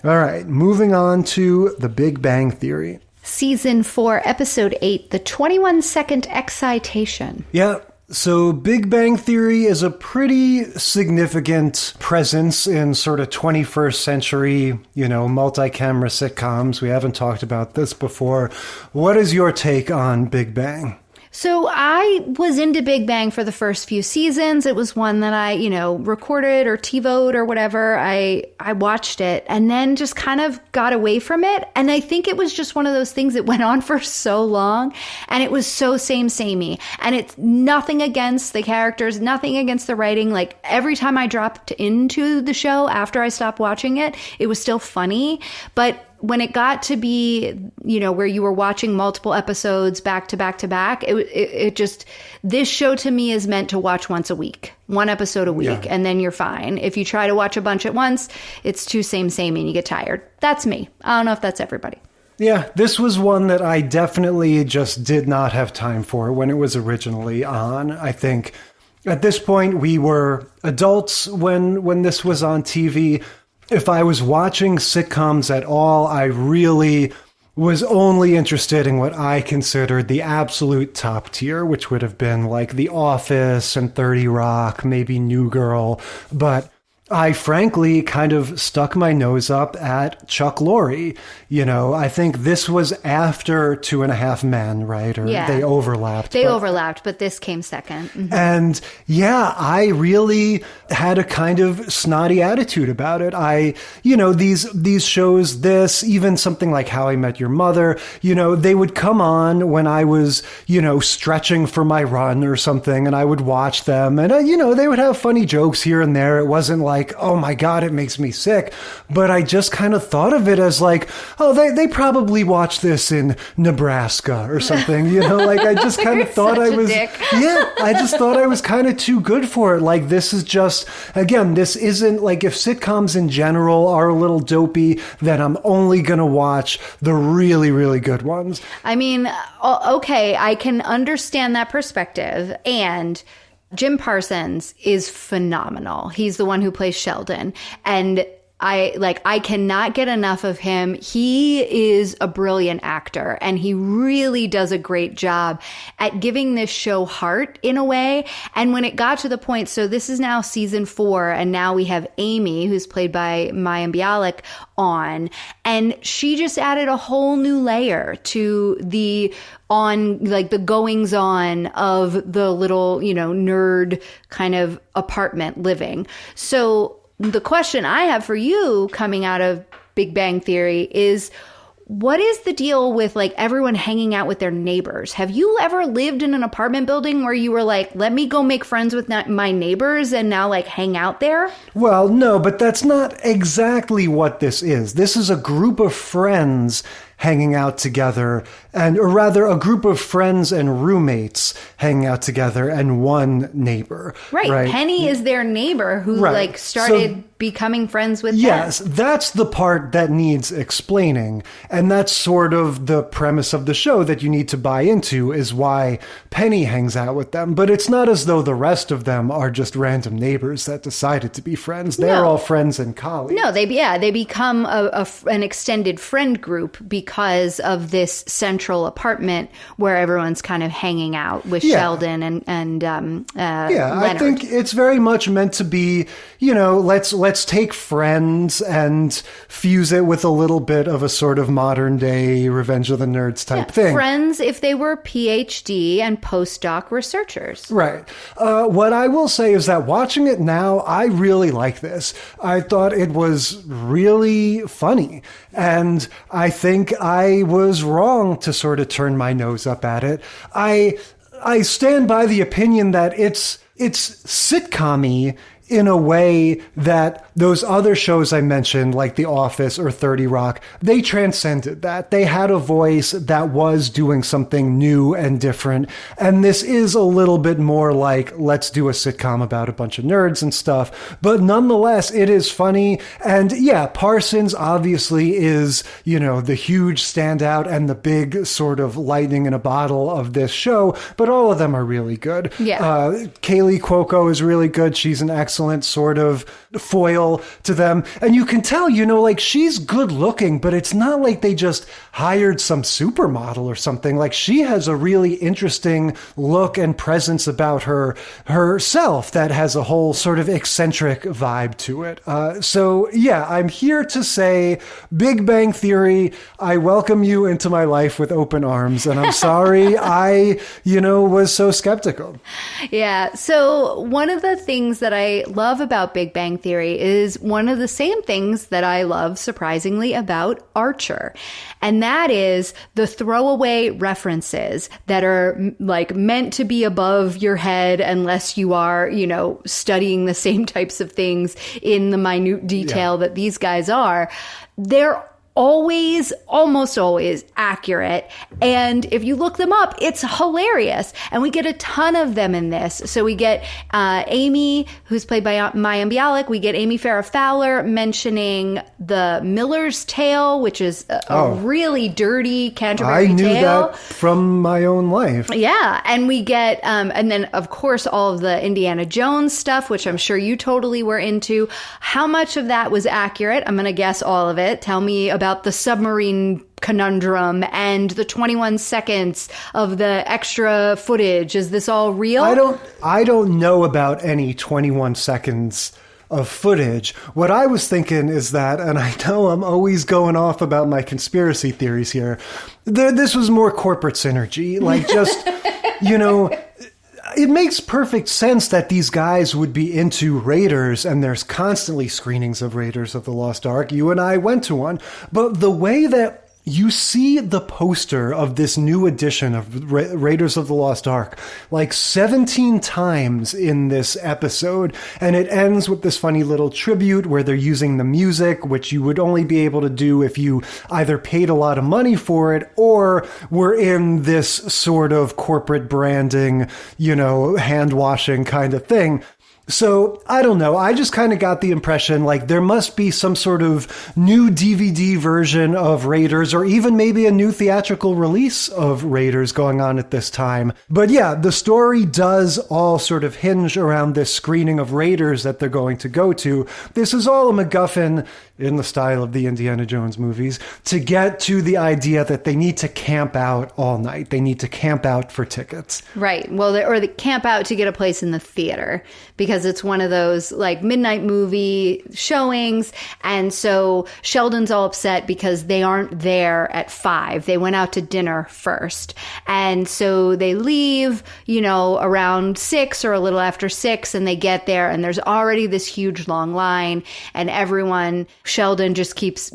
Speaker 10: All right. Moving on to The Big Bang Theory. Season 4, Episode 8, The 21-Second Excitation. Yeah.
Speaker 9: So Big Bang Theory is a pretty significant presence in sort of 21st century, multi-camera sitcoms. We haven't talked about this before. What is your take on Big Bang?
Speaker 10: So I was into Big Bang for the first few seasons. It was one that I, recorded or TiVo'd or whatever. I watched it and then just kind of got away from it. And I think it was just one of those things that went on for so long and it was so samey. And it's nothing against the characters, nothing against the writing. Like every time I dropped into the show after I stopped watching it, it was still funny. But when it got to be, where you were watching multiple episodes back to back to back, it just, this show to me is meant to watch once a week, one episode a week, and then you're fine. If you try to watch a bunch at once, it's too samey and you get tired. That's me. I don't know if that's everybody.
Speaker 9: Yeah, this was one that I definitely just did not have time for when it was originally on. I think at this point we were adults when this was on TV. If I was watching sitcoms at all, I really was only interested in what I considered the absolute top tier, which would have been like The Office and 30 Rock, maybe New Girl. But I frankly kind of stuck my nose up at Chuck Lorre. I think this was after 2.5 Men, right? Or they overlapped.
Speaker 10: They overlapped, but this came second. Mm-hmm.
Speaker 9: And I really had a kind of snotty attitude about it. These shows, even something like How I Met Your Mother, they would come on when I was, stretching for my run or something, and I would watch them. And, they would have funny jokes here and there. It wasn't like, oh my God, it makes me sick. But I just kind of thought of it as like, oh, they probably watch this in Nebraska or something, I just kind of thought I was, I just thought I was kind of too good for it. Like, this is just, again, this isn't like if sitcoms in general are a little dopey, then I'm only going to watch the really, really good ones.
Speaker 10: I mean, okay, I can understand that perspective. And Jim Parsons is phenomenal. He's the one who plays Sheldon. And I cannot get enough of him. He is a brilliant actor and he really does a great job at giving this show heart in a way. And when it got to the point, so this is now season 4 and now we have Amy, who's played by Mayim Bialik, on, and she just added a whole new layer to the goings on of the little, nerd kind of apartment living. So the question I have for you coming out of Big Bang Theory is, what is the deal with everyone hanging out with their neighbors? Have you ever lived in an apartment building where you were like, let me go make friends with my neighbors and now hang out there?
Speaker 9: Well, no, but that's not exactly what this is. This is a group of friends hanging out together, or rather a group of friends and roommates hanging out together and one neighbor.
Speaker 10: Right. Penny is their neighbor who started becoming friends with them.
Speaker 9: Yes, that's the part that needs explaining. And that's sort of the premise of the show that you need to buy into, is why Penny hangs out with them. But it's not as though the rest of them are just random neighbors that decided to be friends. They're all friends and colleagues.
Speaker 10: No, they become an extended friend group because of this central apartment where everyone's kind of hanging out with Sheldon and Leonard.
Speaker 9: I think it's very much meant to be, let's take Friends and fuse it with a little bit of a sort of modern day Revenge of the Nerds type thing.
Speaker 10: Friends if they were PhD and postdoc researchers.
Speaker 9: Right. What I will say is that watching it now, I really like this. I thought it was really funny. And I think I was wrong to sort of turn my nose up at it. I stand by the opinion that it's sitcom-y in a way that those other shows I mentioned, like The Office or 30 Rock, they transcended that. They had a voice that was doing something new and different. And this is a little bit more like, let's do a sitcom about a bunch of nerds and stuff. But nonetheless, it is funny. And Parsons obviously is, the huge standout and the big sort of lightning in a bottle of this show. But all of them are really good.
Speaker 10: Yeah.
Speaker 9: Kaylee Cuoco is really good. She's an excellent sort of foil appeal to them. And you can tell, like she's good looking, but it's not like they just hired some supermodel or something. Like she has a really interesting look and presence about herself that has a whole sort of eccentric vibe to it. So yeah, I'm here to say Big Bang Theory, I welcome you into my life with open arms. And I'm sorry I, was so skeptical.
Speaker 10: Yeah. So one of the things that I love about Big Bang Theory is one of the same things that I love, surprisingly, about Archer. And that is the throwaway references that are like meant to be above your head unless you are, studying the same types of things in the minute detail that these guys are. They're almost always accurate. And if you look them up, it's hilarious. And we get a ton of them in this. So we get Amy, who's played by Mayim Bialik. We get Amy Farrah Fowler mentioning the Miller's Tale, which is a really dirty Canterbury Tale. I knew
Speaker 9: that from my own life.
Speaker 10: Yeah. And we get, and then of course, all of the Indiana Jones stuff, which I'm sure you totally were into. How much of that was accurate? I'm going to guess all of it. Tell me about the submarine conundrum and the 21 seconds of the extra footage. Is this all real?
Speaker 9: I don't know about any 21 seconds of footage. What I was thinking is that, and I know I'm always going off about my conspiracy theories here, this was more corporate synergy. Like just, it makes perfect sense that these guys would be into Raiders, and there's constantly screenings of Raiders of the Lost Ark. You and I went to one. But the way that you see the poster of this new edition of Raiders of the Lost Ark like 17 times in this episode, and it ends with this funny little tribute where they're using the music, which you would only be able to do if you either paid a lot of money for it or were in this sort of corporate branding, hand washing kind of thing. So, I don't know. I just kind of got the impression like there must be some sort of new DVD version of Raiders, or even maybe a new theatrical release of Raiders going on at this time. But yeah, the story does all sort of hinge around this screening of Raiders that they're going to go to. This is all a MacGuffin, in the style of the Indiana Jones movies, to get to the idea that they need to camp out all night. They need to camp out for tickets.
Speaker 10: Right. Well, they camp out to get a place in the theater, because it's one of those like midnight movie showings. And so Sheldon's all upset because they aren't there at 5. They went out to dinner first. And so they leave, around 6 or a little after 6, and they get there and there's already this huge long line, and Sheldon just keeps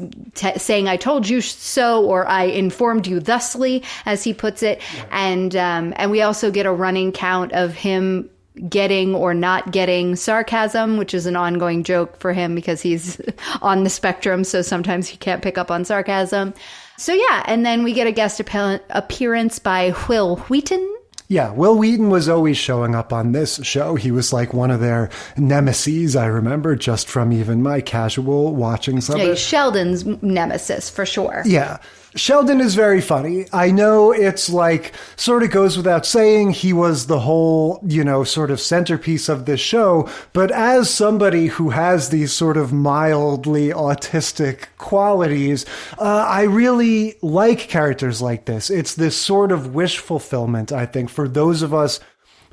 Speaker 10: saying, I told you so, or I informed you thusly, as he puts it. Yeah. And we also get a running count of him getting or not getting sarcasm, which is an ongoing joke for him because he's on the spectrum. So sometimes he can't pick up on sarcasm. So yeah. And then we get a guest appearance by Wil Wheaton.
Speaker 9: Yeah, Wil Wheaton was always showing up on this show. He was like one of their nemesis, I remember, just from even my casual watchings of it.
Speaker 10: Sheldon's nemesis, for sure.
Speaker 9: Yeah. Sheldon is very funny. I know it's like, sort of goes without saying, he was the whole, sort of centerpiece of this show. But as somebody who has these sort of mildly autistic qualities, I really like characters like this. It's this sort of wish fulfillment, I think, for those of us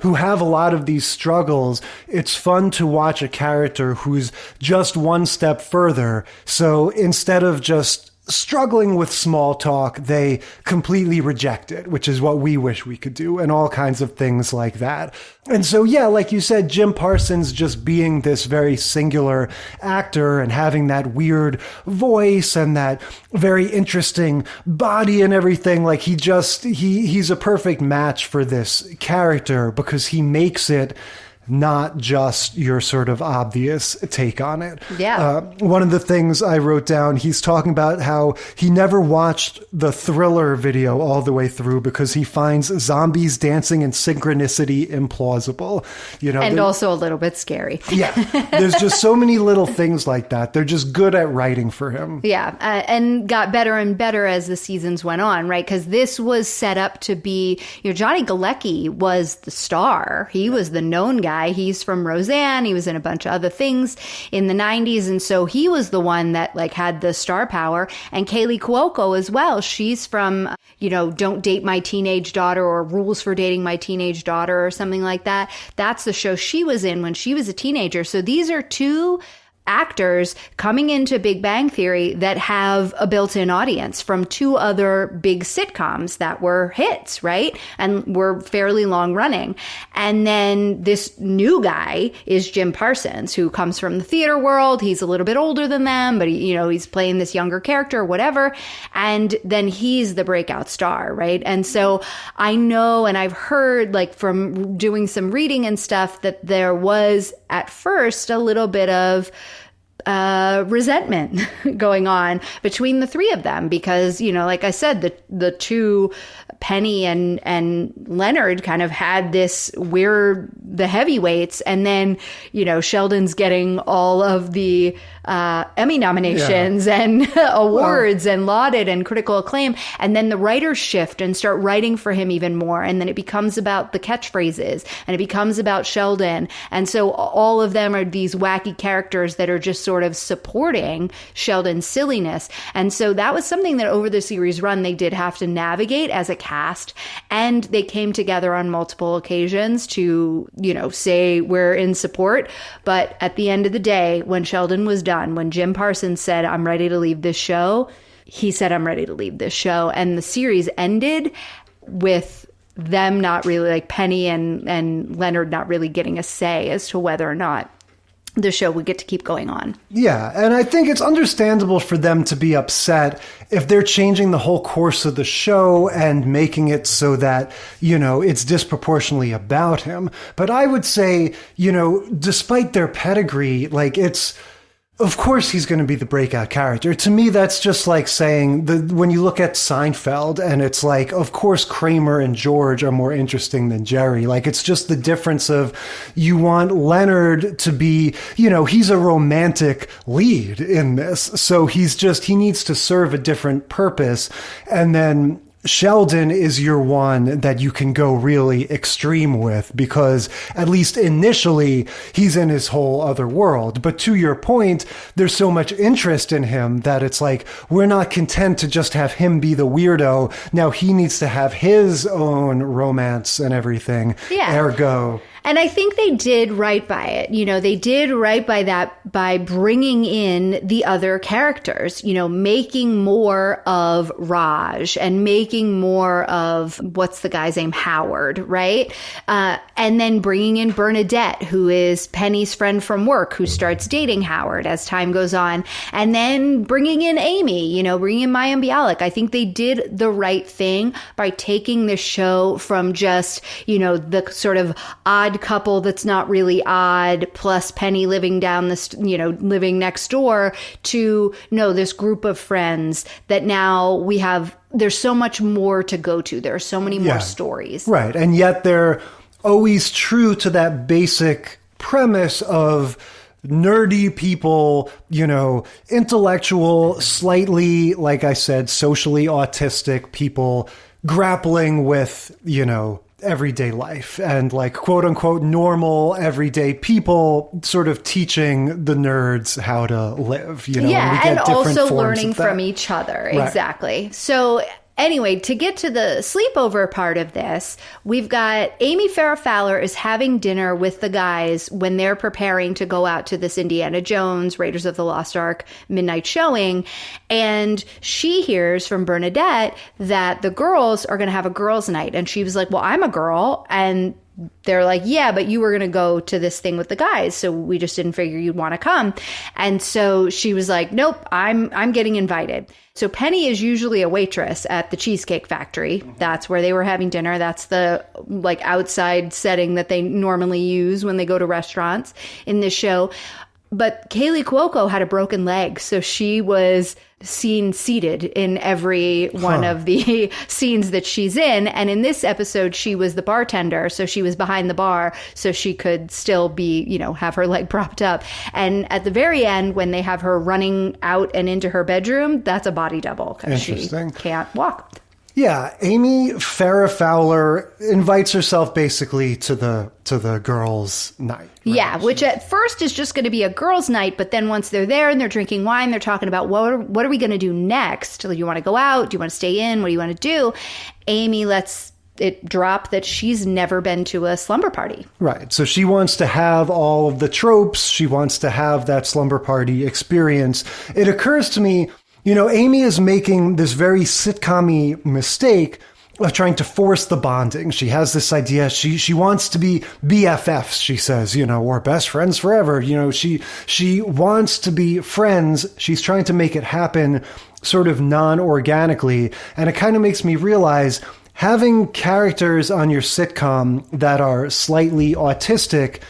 Speaker 9: who have a lot of these struggles. It's fun to watch a character who's just one step further. So instead of just struggling with small talk, they completely reject it, which is what we wish we could do, and all kinds of things like that. And so, yeah, like you said, Jim Parsons just being this very singular actor and having that weird voice and that very interesting body and everything, like he's a perfect match for this character because he makes it not just your sort of obvious take on it.
Speaker 10: Yeah.
Speaker 9: One of the things I wrote down, he's talking about how he never watched the Thriller video all the way through because he finds zombies dancing in synchronicity implausible.
Speaker 10: And also a little bit scary.
Speaker 9: Yeah. There's just so many little things like that. They're just good at writing for him.
Speaker 10: Yeah. And got better and better as the seasons went on, right? Because this was set up to be, Johnny Galecki was the star. He was the known guy. guy. He's from Roseanne. He was in a bunch of other things in the 90s. And so he was the one that like had the star power. And Kaylee Cuoco as well. She's from, Don't Date My Teenage Daughter or Rules for Dating My Teenage Daughter or something like that. That's the show she was in when she was a teenager. So these are two actors coming into Big Bang Theory that have a built-in audience from two other big sitcoms that were hits, right? And were fairly long running. And then this new guy is Jim Parsons, who comes from the theater world. He's a little bit older than them, but he's playing this younger character or whatever. And then he's the breakout star, right? And so I know, and I've heard like from doing some reading and stuff, that there was at first a little bit of resentment going on between the three of them because, like I said, the two, Penny and Leonard, kind of had this the heavyweights, and then, Sheldon's getting all of the Emmy nominations and awards and lauded and critical acclaim. And then the writers shift and start writing for him even more. And then it becomes about the catchphrases and it becomes about Sheldon. And so all of them are these wacky characters that are just sort of supporting Sheldon's silliness. And so that was something that over the series run, they did have to navigate as a cast. And they came together on multiple occasions to, say we're in support. But at the end of the day, when Sheldon was done, when Jim Parsons said, I'm ready to leave this show, he said, I'm ready to leave this show. And the series ended with them not really, like Penny and Leonard not really getting a say as to whether or not the show would get to keep going on.
Speaker 9: Yeah, and I think it's understandable for them to be upset if they're changing the whole course of the show and making it so that, it's disproportionately about him. But I would say, despite their pedigree, like of course he's going to be the breakout character. To me, that's just like saying when you look at Seinfeld and it's like, of course, Kramer and George are more interesting than Jerry. Like, it's just the difference of you want Leonard to be, he's a romantic lead in this. So he needs to serve a different purpose. And then Sheldon is your one that you can go really extreme with because at least initially he's in his whole other world. But to your point, there's so much interest in him that it's like, we're not content to just have him be the weirdo. Now he needs to have his own romance and everything.
Speaker 10: Yeah.
Speaker 9: Ergo.
Speaker 10: And I think they did right by it. They did right by that by bringing in the other characters, making more of Raj and making more of, what's the guy's name? Howard, right? And then bringing in Bernadette, who is Penny's friend from work, who starts dating Howard as time goes on. And then bringing in Amy, bringing in Mayim Bialik. I think they did the right thing by taking the show from just, the sort of odd couple that's not really odd, plus Penny living living next door, to this group of friends that now there's so much more to go to. There are so many more stories.
Speaker 9: Right. And yet they're always true to that basic premise of nerdy people, intellectual, slightly, like I said, socially autistic people grappling with, everyday life and like quote unquote normal everyday people sort of teaching the nerds how to live,
Speaker 10: and also learning from each other.
Speaker 9: Right.
Speaker 10: Exactly. So anyway, to get to the sleepover part of this, we've got Amy Farrah Fowler is having dinner with the guys when they're preparing to go out to this Indiana Jones, Raiders of the Lost Ark midnight showing. And she hears from Bernadette that the girls are going to have a girls' night. And she was like, well, I'm a girl. And they're like, yeah, but you were going to go to this thing with the guys, so we just didn't figure you'd want to come. And so she was like, nope, I'm getting invited. So Penny is usually a waitress at the Cheesecake Factory. That's where they were having dinner. That's the like outside setting that they normally use when they go to restaurants in this show. But Kaylee Cuoco had a broken leg, so she was seen seated in every one of the scenes that she's in. And in this episode, she was the bartender, so she was behind the bar, so she could still be, have her leg propped up. And at the very end, when they have her running out and into her bedroom, that's a body double because she can't walk.
Speaker 9: Yeah, Amy Farrah Fowler invites herself basically to the girls' night. Right?
Speaker 10: Yeah, which at first is just going to be a girls' night, but then once they're there and they're drinking wine, they're talking about what are we going to do next? Do you want to go out? Do you want to stay in? What do you want to do? Amy lets it drop that she's never been to a slumber party. Right.
Speaker 9: So she wants to have all of the tropes. She wants to have that slumber party experience. It occurs to me, Amy is making this very sitcom-y mistake of trying to force the bonding. She has this idea. She wants to be BFFs, she says, or best friends forever. She wants to be friends. She's trying to make it happen sort of non-organically. And it kind of makes me realize having characters on your sitcom that are slightly autistic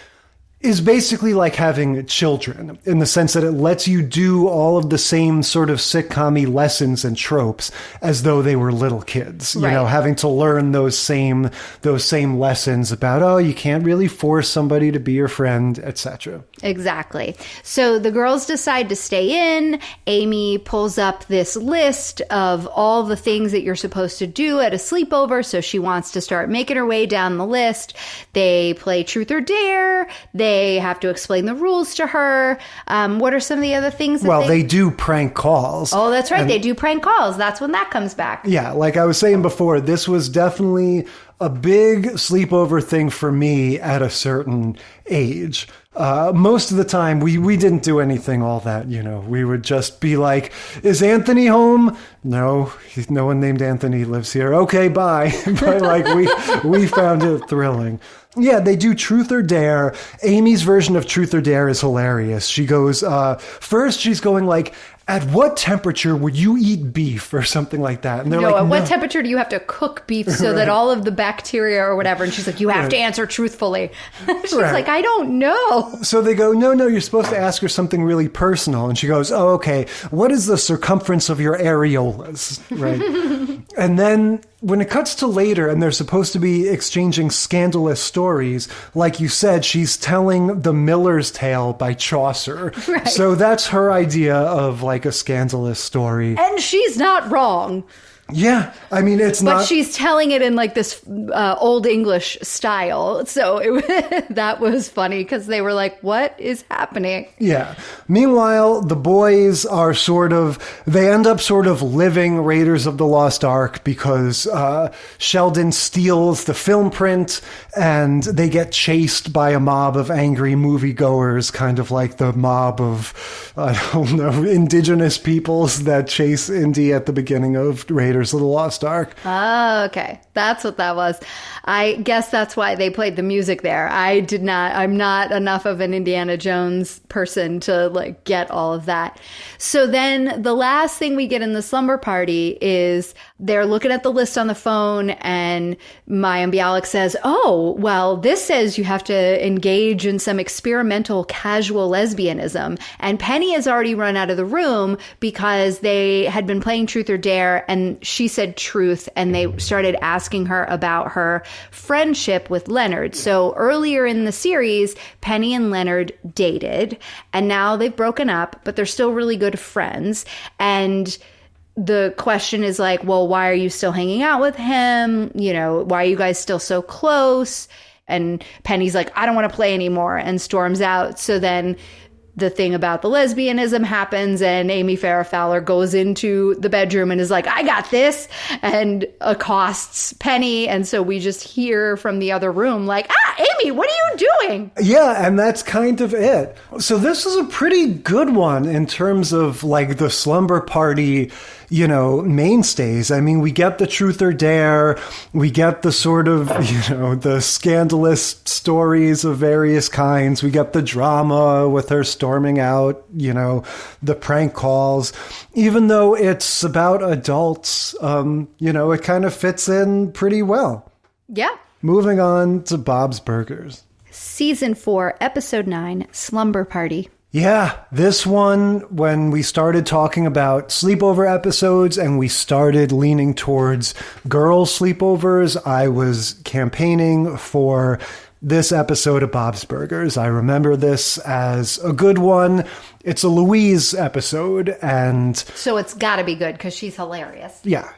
Speaker 9: is basically like having children in the sense that it lets you do all of the same sort of sitcom-y lessons and tropes as though they were little kids,
Speaker 10: right.
Speaker 9: Having to learn those same lessons about, you can't really force somebody to be your friend, etc.
Speaker 10: Exactly. So the girls decide to stay in. Amy pulls up this list of all the things that you're supposed to do at a sleepover. So she wants to start making her way down the list. They play truth or dare. They have to explain the rules to her. What are some of the other things?
Speaker 9: They do prank calls.
Speaker 10: Oh, that's right. They do prank calls. That's when that comes back.
Speaker 9: Yeah, like I was saying before, this was definitely a big sleepover thing for me at a certain age. Most of the time, we didn't do anything all that, We would just be like, is Anthony home? No, no one named Anthony lives here. Okay, bye. But we found it thrilling. Yeah, they do truth or dare. Amy's version of truth or dare is hilarious. She goes, first she's going like, at what temperature would you eat beef or something like that? And they're like,
Speaker 10: what temperature do you have to cook beef so that all of the bacteria or whatever? And she's like, you have to answer truthfully. She's like, I don't know.
Speaker 9: So they go, no, you're supposed to ask her something really personal. And she goes, oh, okay, what is the circumference of your areolas? Right. And then when it cuts to later and they're supposed to be exchanging scandalous stories, like you said, she's telling The Miller's Tale by Chaucer. Right. So that's her idea of like a scandalous story.
Speaker 10: And she's not wrong.
Speaker 9: Yeah, I mean,
Speaker 10: But she's telling it in like this Old English style. So that was funny because they were like, what is happening?
Speaker 9: Yeah. Meanwhile, the boys are they end up sort of living Raiders of the Lost Ark because Sheldon steals the film print and they get chased by a mob of angry moviegoers, kind of like the mob of, I don't know, indigenous peoples that chase Indy at the beginning of Raiders of the Lost Ark.
Speaker 10: Oh, okay. That's what that was. I guess that's why they played the music there. I'm not enough of an Indiana Jones person to like get all of that. So then the last thing we get in the slumber party is they're looking at the list on the phone and Mayim Bialik says, oh, well, this says you have to engage in some experimental casual lesbianism. And Penny has already run out of the room because they had been playing Truth or Dare and she said truth and they started asking her about her friendship with Leonard. So earlier in the series, Penny and Leonard dated and now they've broken up, but they're still really good friends. And the question is like, well, why are you still hanging out with him? Why are you guys still so close? And Penny's like, I don't want to play anymore and storms out. So then the thing about the lesbianism happens and Amy Farrah Fowler goes into the bedroom and is like, I got this, and accosts Penny. And so we just hear from the other room like, Amy, what are you doing?
Speaker 9: Yeah, and that's kind of it. So this is a pretty good one in terms of like the slumber party, mainstays. I mean, we get the truth or dare, we get the sort of, the scandalous stories of various kinds, we get the drama with her storming out, the prank calls. Even though it's about adults, it kind of fits in pretty well.
Speaker 10: Yeah.
Speaker 9: Moving on to Bob's Burgers.
Speaker 10: Season 4, Episode 9, Slumber Party.
Speaker 9: Yeah, this one, when we started talking about sleepover episodes and we started leaning towards girl sleepovers, I was campaigning for this episode of Bob's Burgers. I remember this as a good one. It's a Louise episode, and
Speaker 10: So it's got to be good because she's hilarious.
Speaker 9: yeah,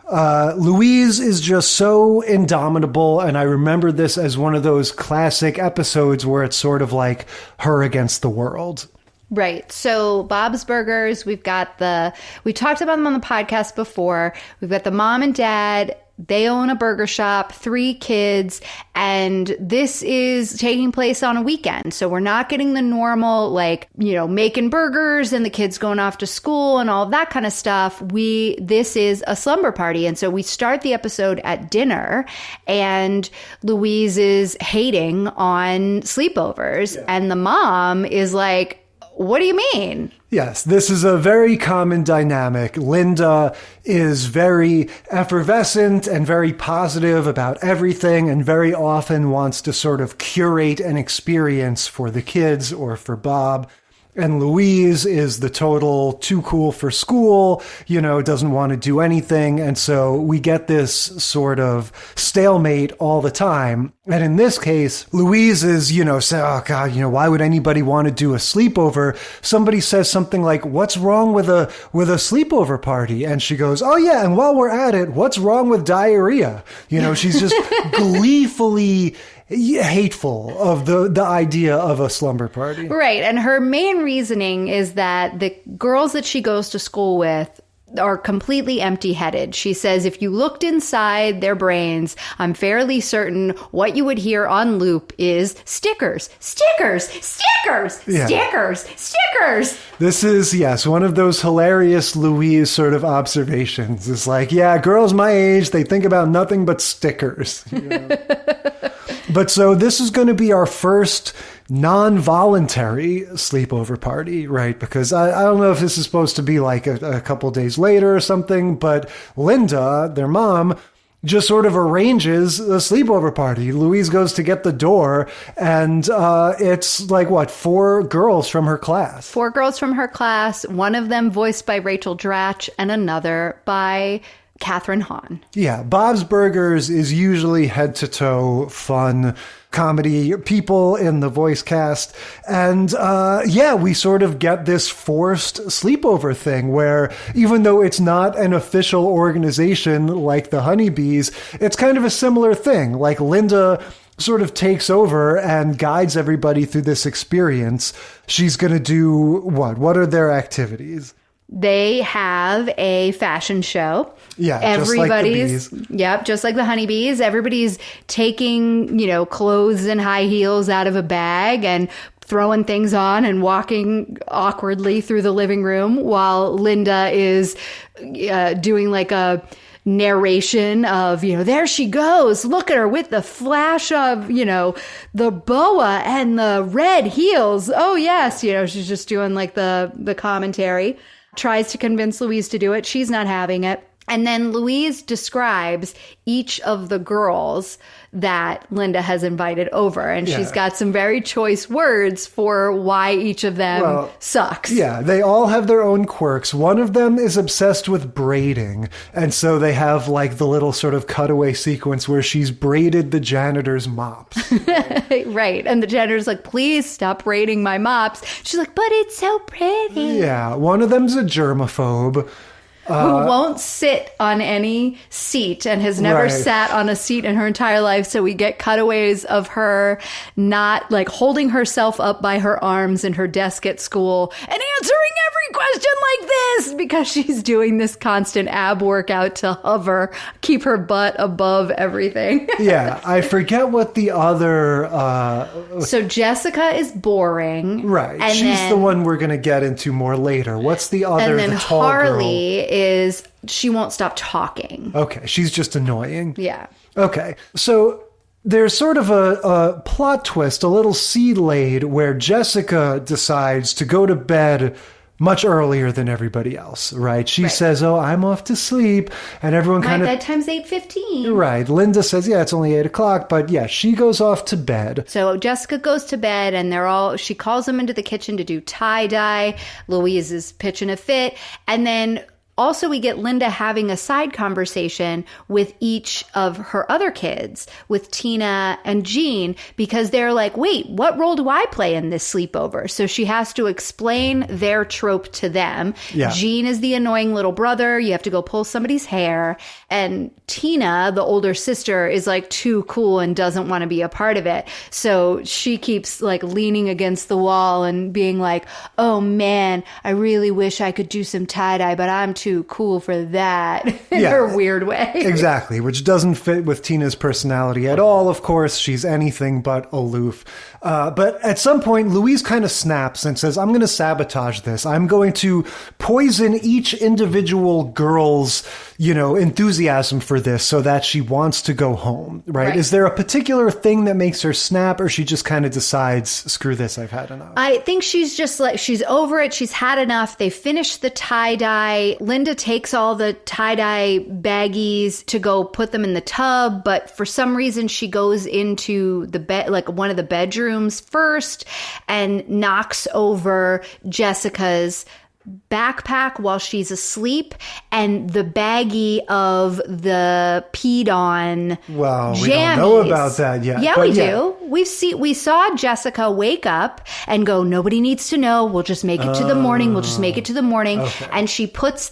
Speaker 9: Louise is just so indomitable, and I remember this as one of those classic episodes where it's sort of like her against the world.
Speaker 10: Right. So Bob's Burgers, we talked about them on the podcast before. We've got the mom and dad. They own a burger shop, 3 kids, and this is taking place on a weekend. So we're not getting the normal, making burgers and the kids going off to school and all of that kind of stuff. This is a slumber party. And so we start the episode at dinner, and Louise is hating on sleepovers. Yeah. And the mom is like, what do you mean?
Speaker 9: Yes, this is a very common dynamic. Linda is very effervescent and very positive about everything, and very often wants to sort of curate an experience for the kids or for Bob. And Louise is the total too cool for school, doesn't want to do anything. And so we get this sort of stalemate all the time. And in this case, Louise is, say, oh God, why would anybody want to do a sleepover? Somebody says something like, what's wrong with a sleepover party? And she goes, oh yeah, and while we're at it, what's wrong with diarrhea? She's just gleefully hateful of the idea of a slumber party.
Speaker 10: Right. And her main reasoning is that the girls that she goes to school with are completely empty-headed. She says if you looked inside their brains, I'm fairly certain what you would hear on loop is stickers, stickers, stickers,
Speaker 9: yeah.
Speaker 10: stickers, stickers.
Speaker 9: This is, yes, one of those hilarious Louise sort of observations. It's like, yeah, girls my age, they think about nothing but stickers. But so this is going to be our first non-voluntary sleepover party, right? Because I don't know if this is supposed to be like a couple days later or something, but Linda, their mom, just sort of arranges a sleepover party. Louise goes to get the door, and it's like, 4 girls from her class.
Speaker 10: 4 girls from her class, one of them voiced by Rachel Dratch and another by Catherine Hahn.
Speaker 9: Yeah, Bob's Burgers is usually head-to-toe fun comedy people in the voice cast. And we sort of get this forced sleepover thing where even though it's not an official organization like the Honeybees, it's kind of a similar thing. Like Linda sort of takes over and guides everybody through this experience. She's going to do what? What are their activities?
Speaker 10: They have a fashion show.
Speaker 9: Yeah,
Speaker 10: everybody's, just like the Honeybees. Everybody's taking, clothes and high heels out of a bag and throwing things on and walking awkwardly through the living room while Linda is doing like a narration of, there she goes. Look at her with the flash of, the boa and the red heels. Oh, yes. She's just doing like the commentary. Tries to convince Louise to do it. She's not having it. And then Louise describes each of the girls that Linda has invited over. And she's got some very choice words for why each of them sucks.
Speaker 9: Yeah, they all have their own quirks. One of them is obsessed with braiding. And so they have like the little sort of cutaway sequence where she's braided the janitor's mops.
Speaker 10: Right. And the janitor's like, please stop braiding my mops. She's like, but it's so pretty.
Speaker 9: Yeah, one of them's a germaphobe.
Speaker 10: Who won't sit on any seat and has never sat on a seat in her entire life. So we get cutaways of her not like holding herself up by her arms in her desk at school and answering every question like this because she's doing this constant ab workout to hover, keep her butt above everything.
Speaker 9: Yeah, I forget what the other...
Speaker 10: So Jessica is boring.
Speaker 9: Right,
Speaker 10: and
Speaker 9: she's the one we're going to get into more later. What's the other,
Speaker 10: and then
Speaker 9: the tall
Speaker 10: Harley
Speaker 9: girl?
Speaker 10: Is she won't stop talking.
Speaker 9: Okay, she's just annoying.
Speaker 10: Yeah.
Speaker 9: Okay, so there's sort of a plot twist, a little seed laid where Jessica decides to go to bed much earlier than everybody else, right? She says, oh, I'm off to sleep, and everyone kind of...
Speaker 10: My bedtime's 8:15.
Speaker 9: Right. Linda says, yeah, it's only 8 o'clock, but yeah, she goes off to bed.
Speaker 10: So Jessica goes to bed, and she calls them into the kitchen to do tie-dye. Louise is pitching a fit, and then Also, we get Linda having a side conversation with each of her other kids, with Tina and Jean, because they're like, wait, what role do I play in this sleepover? So she has to explain their trope to them.
Speaker 9: Yeah.
Speaker 10: Jean is the annoying little brother. You have to go pull somebody's hair. And Tina, the older sister, is like too cool and doesn't want to be a part of it. So she keeps like leaning against the wall and being like, oh man, I really wish I could do some tie-dye, but I'm too cool for that in her weird way.
Speaker 9: Exactly, which doesn't fit with Tina's personality at all. Of course, she's anything but aloof. But at some point, Louise kind of snaps and says, I'm going to sabotage this. I'm going to poison each individual girl's, enthusiasm for this so that she wants to go home, right? Is there a particular thing that makes her snap, or she just kind of decides, screw this, I've had enough?
Speaker 10: I think she's just like, she's over it. She's had enough. They finished the tie-dye. Linda takes all the tie-dye baggies to go put them in the tub, but for some reason she goes into the bed, like one of the bedrooms first, and knocks over Jessica's backpack while she's asleep, and the baggie of the peed on
Speaker 9: jammies.
Speaker 10: We
Speaker 9: don't know about that yet.
Speaker 10: Yeah, we do. We saw Jessica wake up and go, nobody needs to know. We'll just make it to the morning. We'll just make it to the morning.
Speaker 9: Okay.
Speaker 10: And she puts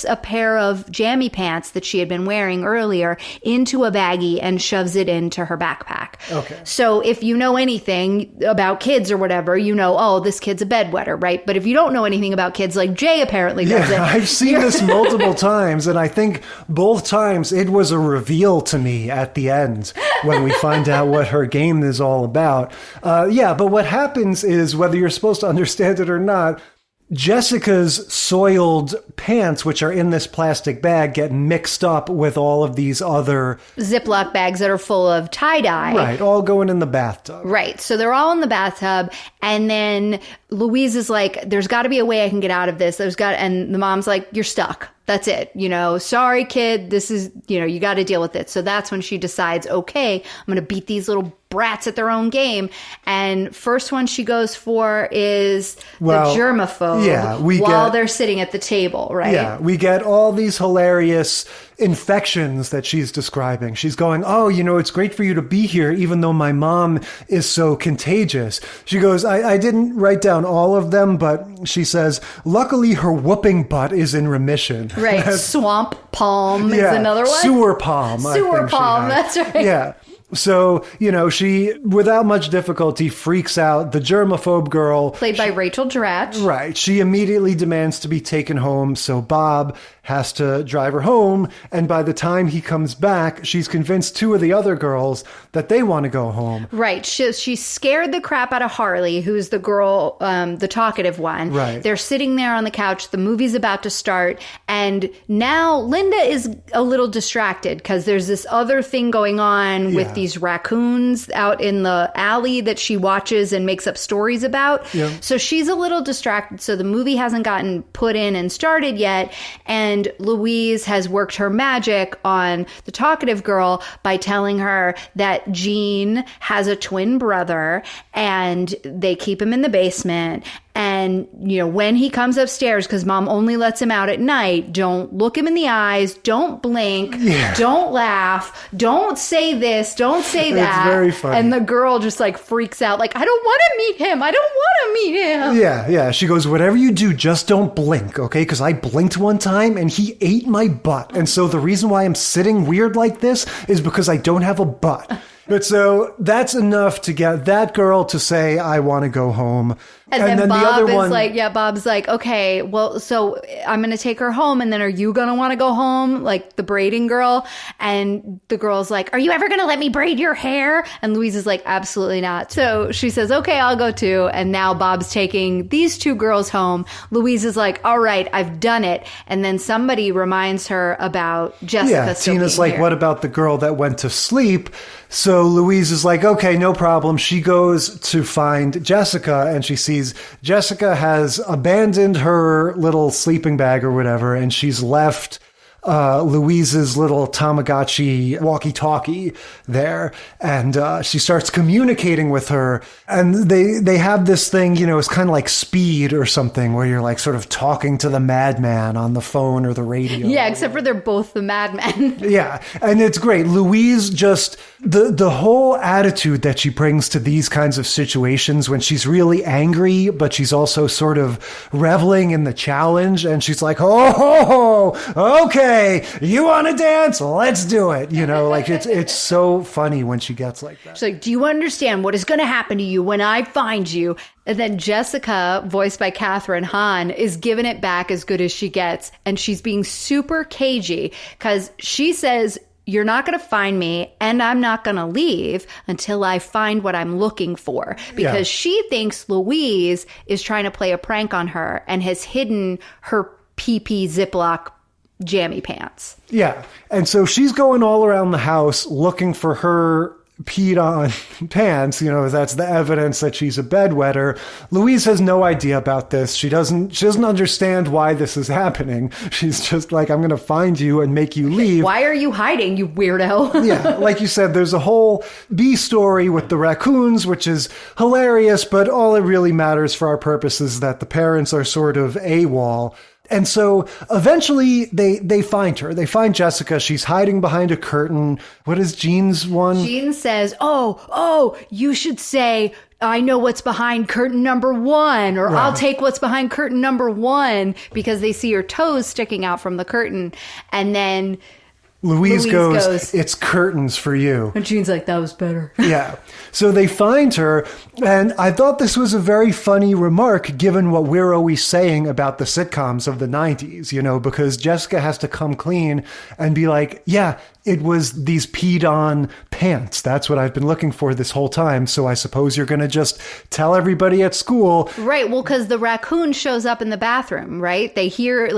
Speaker 10: a pair of jammy pants that she had been wearing earlier into a baggie and shoves it into her backpack.
Speaker 9: Okay.
Speaker 10: So if you know anything about kids or whatever, oh, this kid's a bedwetter, right? But if you don't know anything about kids, like Jay apparently does it.
Speaker 9: I've seen this multiple times, and I think both times it was a reveal to me at the end when we find out what her game is all about. But what happens is, whether you're supposed to understand it or not, Jessica's soiled pants, which are in this plastic bag, get mixed up with all of these other
Speaker 10: Ziploc bags that are full of tie-dye.
Speaker 9: Right, all going in the bathtub.
Speaker 10: Right, so they're all in the bathtub, and then Louise is like, there's got to be a way I can get out of this. And the mom's like, you're stuck. That's it. Sorry, kid. This is, you got to deal with it. So that's when she decides, okay, I'm going to beat these little brats at their own game. And first one she goes for is the germaphobe.
Speaker 9: Yeah,
Speaker 10: while they're sitting at the table, right?
Speaker 9: Yeah, we get all these hilarious infections that she's describing. She's going, oh, it's great for you to be here, even though my mom is so contagious. She goes, I didn't write down all of them, but she says, luckily her whooping butt is in remission.
Speaker 10: Right. Swamp palm is another one.
Speaker 9: Sewer palm.
Speaker 10: Sewer palm, that's right.
Speaker 9: Yeah. So, she, without much difficulty, freaks out. The germaphobe girl,
Speaker 10: played by Rachel Dratch.
Speaker 9: Right. She immediately demands to be taken home. So Bob has to drive her home. And by the time he comes back, she's convinced two of the other girls that they want to go home.
Speaker 10: Right. She scared the crap out of Harley, who's the girl, the talkative one.
Speaker 9: Right.
Speaker 10: They're sitting there on the couch. The movie's about to start. And now Linda is a little distracted because there's this other thing going on with these raccoons out in the alley that she watches and makes up stories about.
Speaker 9: Yeah.
Speaker 10: So she's a little distracted. So the movie hasn't gotten put in and started yet. And Louise has worked her magic on the talkative girl by telling her that Jean has a twin brother and they keep him in the basement. And, when he comes upstairs, because mom only lets him out at night, don't look him in the eyes, don't blink, don't laugh, don't say this, don't say that.
Speaker 9: It's very funny.
Speaker 10: And the girl just freaks out, I don't want to meet him. I don't want to meet him.
Speaker 9: Yeah. She goes, whatever you do, just don't blink, okay? Because I blinked one time and he ate my butt. And so the reason why I'm sitting weird like this is because I don't have a butt. But so that's enough to get that girl to say, I want to go home.
Speaker 10: And then Bob the other one, Bob's like, okay, well, so I'm going to take her home. And then are you going to want to go home? Like the braiding girl. And the girl's like, are you ever going to let me braid your hair? And Louise is like, absolutely not. So she says, okay, I'll go too. And now Bob's taking these two girls home. Louise is like, all right, I've done it. And then somebody reminds her about Jessica.
Speaker 9: Yeah, Tina's like, what about the girl that went to sleep? So Louise is like, okay, no problem. She goes to find Jessica and she sees Jessica has abandoned her little sleeping bag or whatever, and she's left Louise's little Tamagotchi walkie-talkie there, and she starts communicating with her, and they have this thing, it's kind of like Speed or something, where you're like sort of talking to the madman on the phone or the radio.
Speaker 10: Yeah, except for they're both the madmen.
Speaker 9: Yeah, and it's great. Louise just, the whole attitude that she brings to these kinds of situations when she's really angry, but she's also sort of reveling in the challenge, and she's like, okay, you want to dance? Let's do it. Like it's so funny when she gets like that.
Speaker 10: She's like, do you understand what is going to happen to you when I find you? And then Jessica, voiced by Katherine Hahn, is giving it back as good as she gets. And she's being super cagey because she says, you're not going to find me and I'm not going to leave until I find what I'm looking for. Because she thinks Louise is trying to play a prank on her and has hidden her PP Ziploc jammy pants.
Speaker 9: Yeah. And so she's going all around the house looking for her peed on pants, that's the evidence that she's a bedwetter. Louise has no idea about this. She doesn't understand why this is happening. She's just like, I'm going to find you and make you leave.
Speaker 10: Why are you hiding, you weirdo?
Speaker 9: Yeah, like you said, there's a whole B story with the raccoons, which is hilarious, but all it really matters for our purposes is that the parents are sort of AWOL. And so eventually they find her. They find Jessica. She's hiding behind a curtain. What is Jean's one?
Speaker 10: Jean says, oh, you should say, I know what's behind curtain number 1, or I'll take what's behind curtain number 1, because they see her toes sticking out from the curtain. And then
Speaker 9: Louise goes, it's curtains for you.
Speaker 10: And Jean's like, that was better.
Speaker 9: Yeah. So they find her, and I thought this was a very funny remark given what we're always saying about the sitcoms of the 90s, because Jessica has to come clean and be like, yeah, it was these peed on pants. That's what I've been looking for this whole time. So I suppose you're going to just tell everybody at school.
Speaker 10: Right. Well, because the raccoon shows up in the bathroom, right? They hear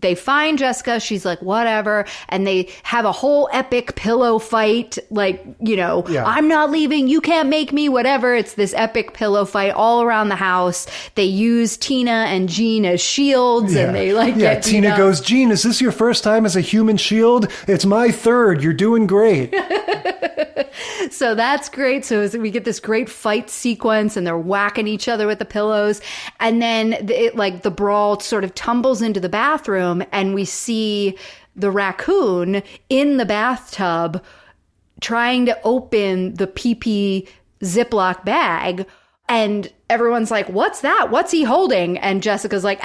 Speaker 10: they find Jessica. She's like, whatever. And they have a whole epic pillow fight. I'm not leaving. You can't make me, whatever. It's this epic pillow fight all around the house. They use Tina and Jean as shields and they get
Speaker 9: Tina goes, Jean, is this your first time as a human shield? It's my third. You're doing great.
Speaker 10: So that's great. So we get this great fight sequence and they're whacking each other with the pillows. And then the brawl sort of tumbles into the bathroom and we see the raccoon in the bathtub trying to open the PP Ziploc bag. And everyone's like, what's that? What's he holding? And Jessica's like,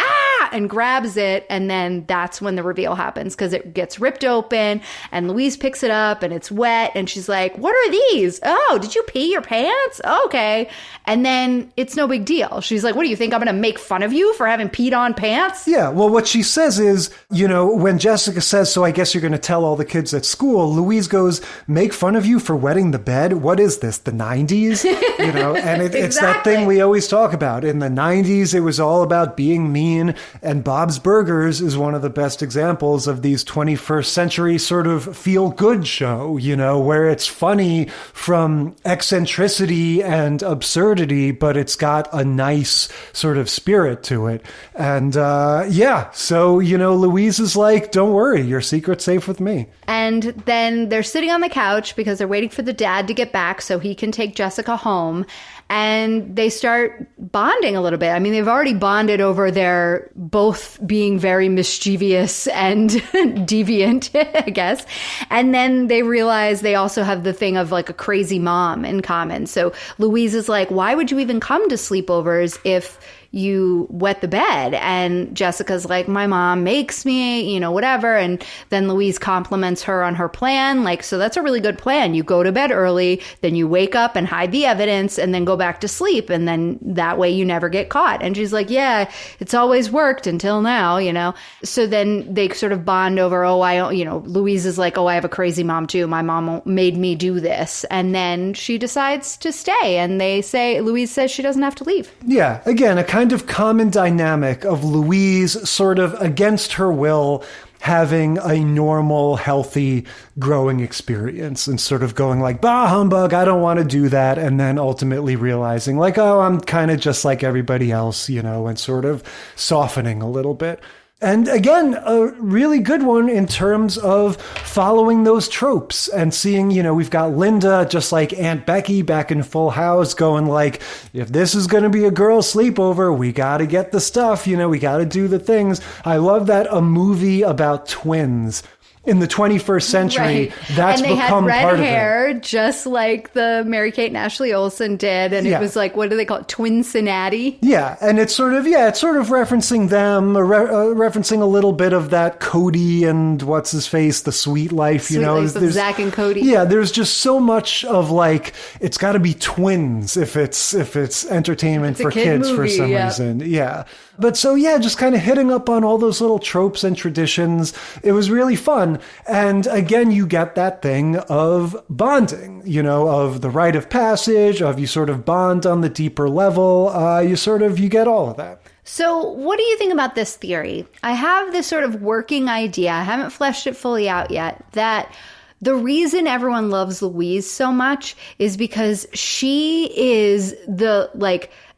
Speaker 10: and grabs it. And then that's when the reveal happens because it gets ripped open and Louise picks it up and it's wet. And she's like, what are these? Oh, did you pee your pants? Okay. And then it's no big deal. She's like, what do you think? I'm going to make fun of you for having peed on pants?
Speaker 9: Yeah. Well, what she says is, when Jessica says, so I guess you're going to tell all the kids at school, Louise goes, make fun of you for wetting the bed? What is this? The 90s? And it's that thing we always talk about. In the 90s, it was all about being mean. And Bob's Burgers is one of the best examples of these 21st century sort of feel-good show, where it's funny from eccentricity and absurdity, but it's got a nice sort of spirit to it. And so, Louise is like, don't worry, your secret's safe with me.
Speaker 10: And then they're sitting on the couch because they're waiting for the dad to get back so he can take Jessica home. And they start bonding a little bit. I mean, they've already bonded over their both being very mischievous and deviant, I guess. And then they realize they also have the thing of like a crazy mom in common. So Louise is like, why would you even come to sleepovers if you wet the bed? And Jessica's like, my mom makes me, whatever. And then Louise compliments her on her plan. Like, so that's a really good plan. You go to bed early, then you wake up and hide the evidence and then go back to sleep. And then that way you never get caught. And she's like, yeah, it's always worked until now, So then they sort of bond over, Louise is like, I have a crazy mom too. My mom made me do this. And then she decides to stay. And Louise says she doesn't have to leave.
Speaker 9: Yeah. Again, a kind of common dynamic of Louise sort of against her will having a normal, healthy, growing experience and sort of going like, bah, humbug, I don't want to do that. And then ultimately realizing like, I'm kind of just like everybody else, and sort of softening a little bit. And again, a really good one in terms of following those tropes and seeing, we've got Linda, just like Aunt Becky back in Full House, going like, if this is going to be a girl sleepover, we got to get the stuff, we got to do the things. I love that a movie about twins in the 21st century, that's become part of it. And they had red hair,
Speaker 10: just like the Mary-Kate and Ashley Olsen did. And it was like, what do they call it? Twincinnati?
Speaker 9: Yeah. And it's sort of referencing them, referencing a little bit of that Cody and what's his face, the Sweet Life,
Speaker 10: Sweet Life of Zach and Cody.
Speaker 9: Yeah. There's just so much of like, it's got to be twins if it's entertainment for kids movie, for some reason. Yeah. But so, just kind of hitting up on all those little tropes and traditions. It was really fun. And again, you get that thing of bonding, of the rite of passage, of you sort of bond on the deeper level. You get all of that.
Speaker 10: So what do you think about this theory? I have this sort of working idea. I haven't fleshed it fully out yet, that the reason everyone loves Louise so much is because she is the,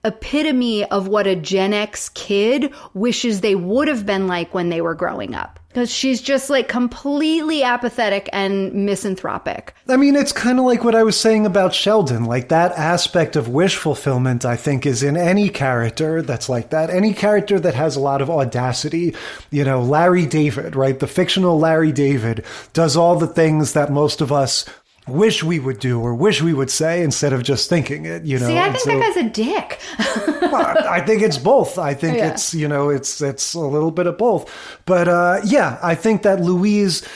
Speaker 10: epitome of what a Gen X kid wishes they would have been like when they were growing up. Because she's just completely apathetic and misanthropic.
Speaker 9: I mean, it's kind of like what I was saying about Sheldon. Like that aspect of wish fulfillment, I think, is in any character that's like that. Any character that has a lot of audacity. Larry David, right? The fictional Larry David does all the things that most of us wish we would do or wish we would say instead of just thinking it,
Speaker 10: See, I think that guy's a dick.
Speaker 9: Well, I think it's both. I think it's a little bit of both. But I think that Louise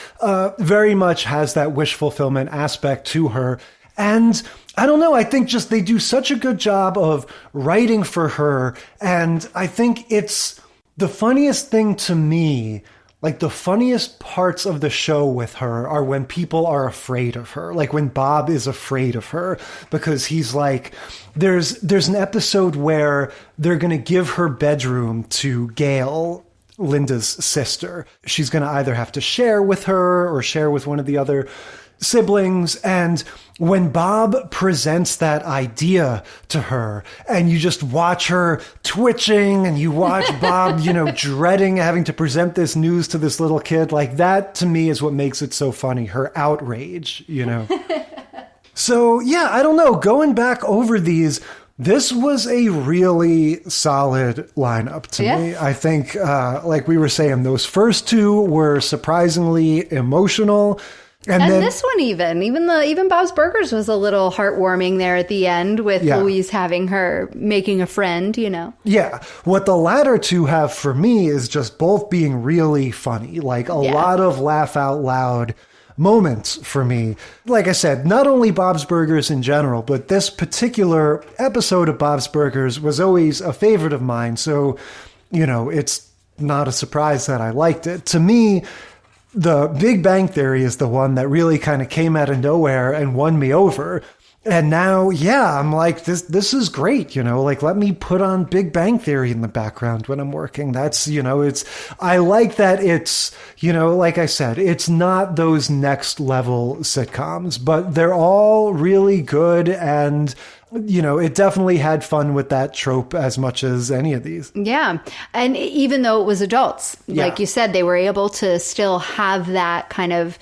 Speaker 9: very much has that wish fulfillment aspect to her. And I don't know, I think just they do such a good job of writing for her. And I think it's the funniest thing to me. Like the funniest parts of the show with her are when people are afraid of her. Like when Bob is afraid of her because he's like, there's an episode where they're going to give her bedroom to Gail, Linda's sister. She's going to either have to share with her or share with one of the other siblings. And when Bob presents that idea to her and you just watch her twitching and you watch Bob, dreading having to present this news to this little kid, like that to me is what makes it so funny. Her outrage, So I don't know. Going back over these, this was a really solid lineup to me. I think, like we were saying, those first two were surprisingly emotional. And then,
Speaker 10: this one even Bob's Burgers was a little heartwarming there at the end with Louise making a friend,
Speaker 9: Yeah. What the latter two have for me is just both being really funny, like a lot of laugh out loud moments for me. Like I said, not only Bob's Burgers in general, but this particular episode of Bob's Burgers was always a favorite of mine. So, it's not a surprise that I liked it. To me, The Big Bang Theory is the one that really kind of came out of nowhere and won me over. And now, I'm like, this is great, let me put on Big Bang Theory in the background when I'm working. That's, I like that it's, like I said, it's not those next level sitcoms, but they're all really good and it definitely had fun with that trope as much as any of these. Yeah.
Speaker 10: And even though it was adults, like you said, they were able to still have that kind of,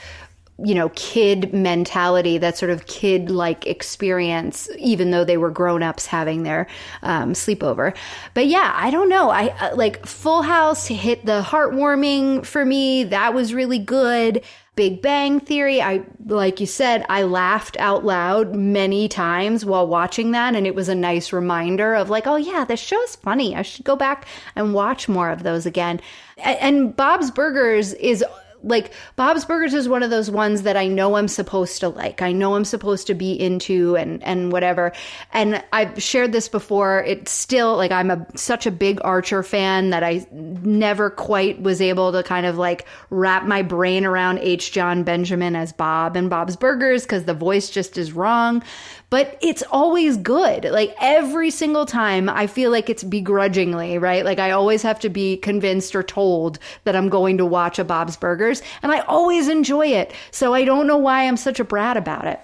Speaker 10: kid mentality, that sort of kid-like experience, even though they were grown-ups having their sleepover. But I don't know. I like Full House hit the heartwarming for me. That was really good. Big Bang Theory, like you said, I laughed out loud many times while watching that, and it was a nice reminder of like, oh yeah, this show's funny. I should go back and watch more of those again. And Bob's Burgers is one of those ones that I know I'm supposed to like. I know I'm supposed to be into and whatever. And I've shared this before. It's still like I'm such a big Archer fan that I never quite was able to kind of like wrap my brain around H. John Benjamin as Bob and Bob's Burgers because the voice just is wrong. But it's always good. Like every single time I feel like it's begrudgingly, right? Like I always have to be convinced or told that I'm going to watch a Bob's Burgers and I always enjoy it. So I don't know why I'm such a brat about it.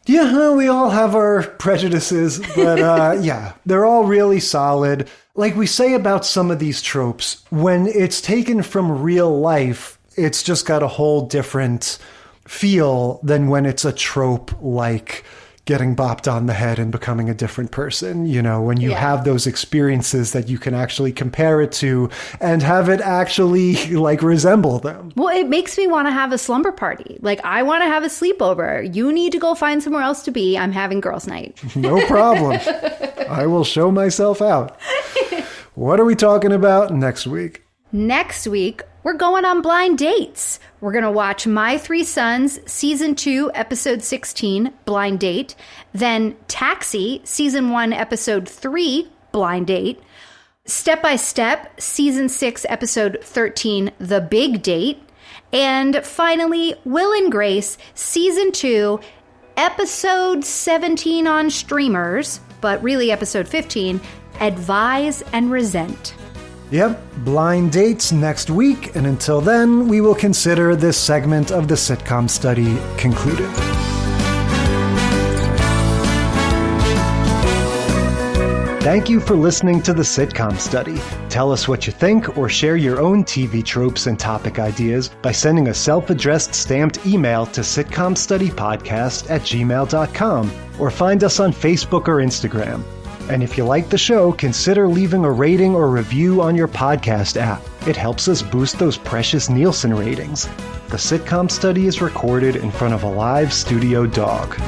Speaker 9: Yeah, we all have our prejudices, but yeah, they're all really solid. Like we say about some of these tropes, when it's taken from real life, it's just got a whole different feel than when it's a trope like getting bopped on the head and becoming a different person. You know, when you have those experiences that you can actually compare it to and have it actually like resemble them.
Speaker 10: Well, it makes me want to have a slumber party. Like, I want to have a sleepover. You need to go find somewhere else to be. I'm having girls' night.
Speaker 9: No problem. I will show myself out. What are we talking about next week?
Speaker 10: Next week, we're going on blind dates. We're going to watch My Three Sons, Season 2, Episode 16, Blind Date. Then Taxi, Season 1, Episode 3, Blind Date. Step by Step, Season 6, Episode 13, The Big Date. And finally, Will and Grace, Season 2, Episode 17 on streamers, but really Episode 15, Advise and Resent.
Speaker 9: Yep, blind dates next week, and until then, we will consider this segment of the sitcom study concluded. Thank you for listening to the Sitcom Study. Tell us what you think or share your own TV tropes and topic ideas by sending a self-addressed stamped email to sitcomstudypodcast@gmail.com or find us on Facebook or Instagram. And if you like the show, consider leaving a rating or review on your podcast app. It helps us boost those precious Nielsen ratings. The Sitcom Study is recorded in front of a live studio dog.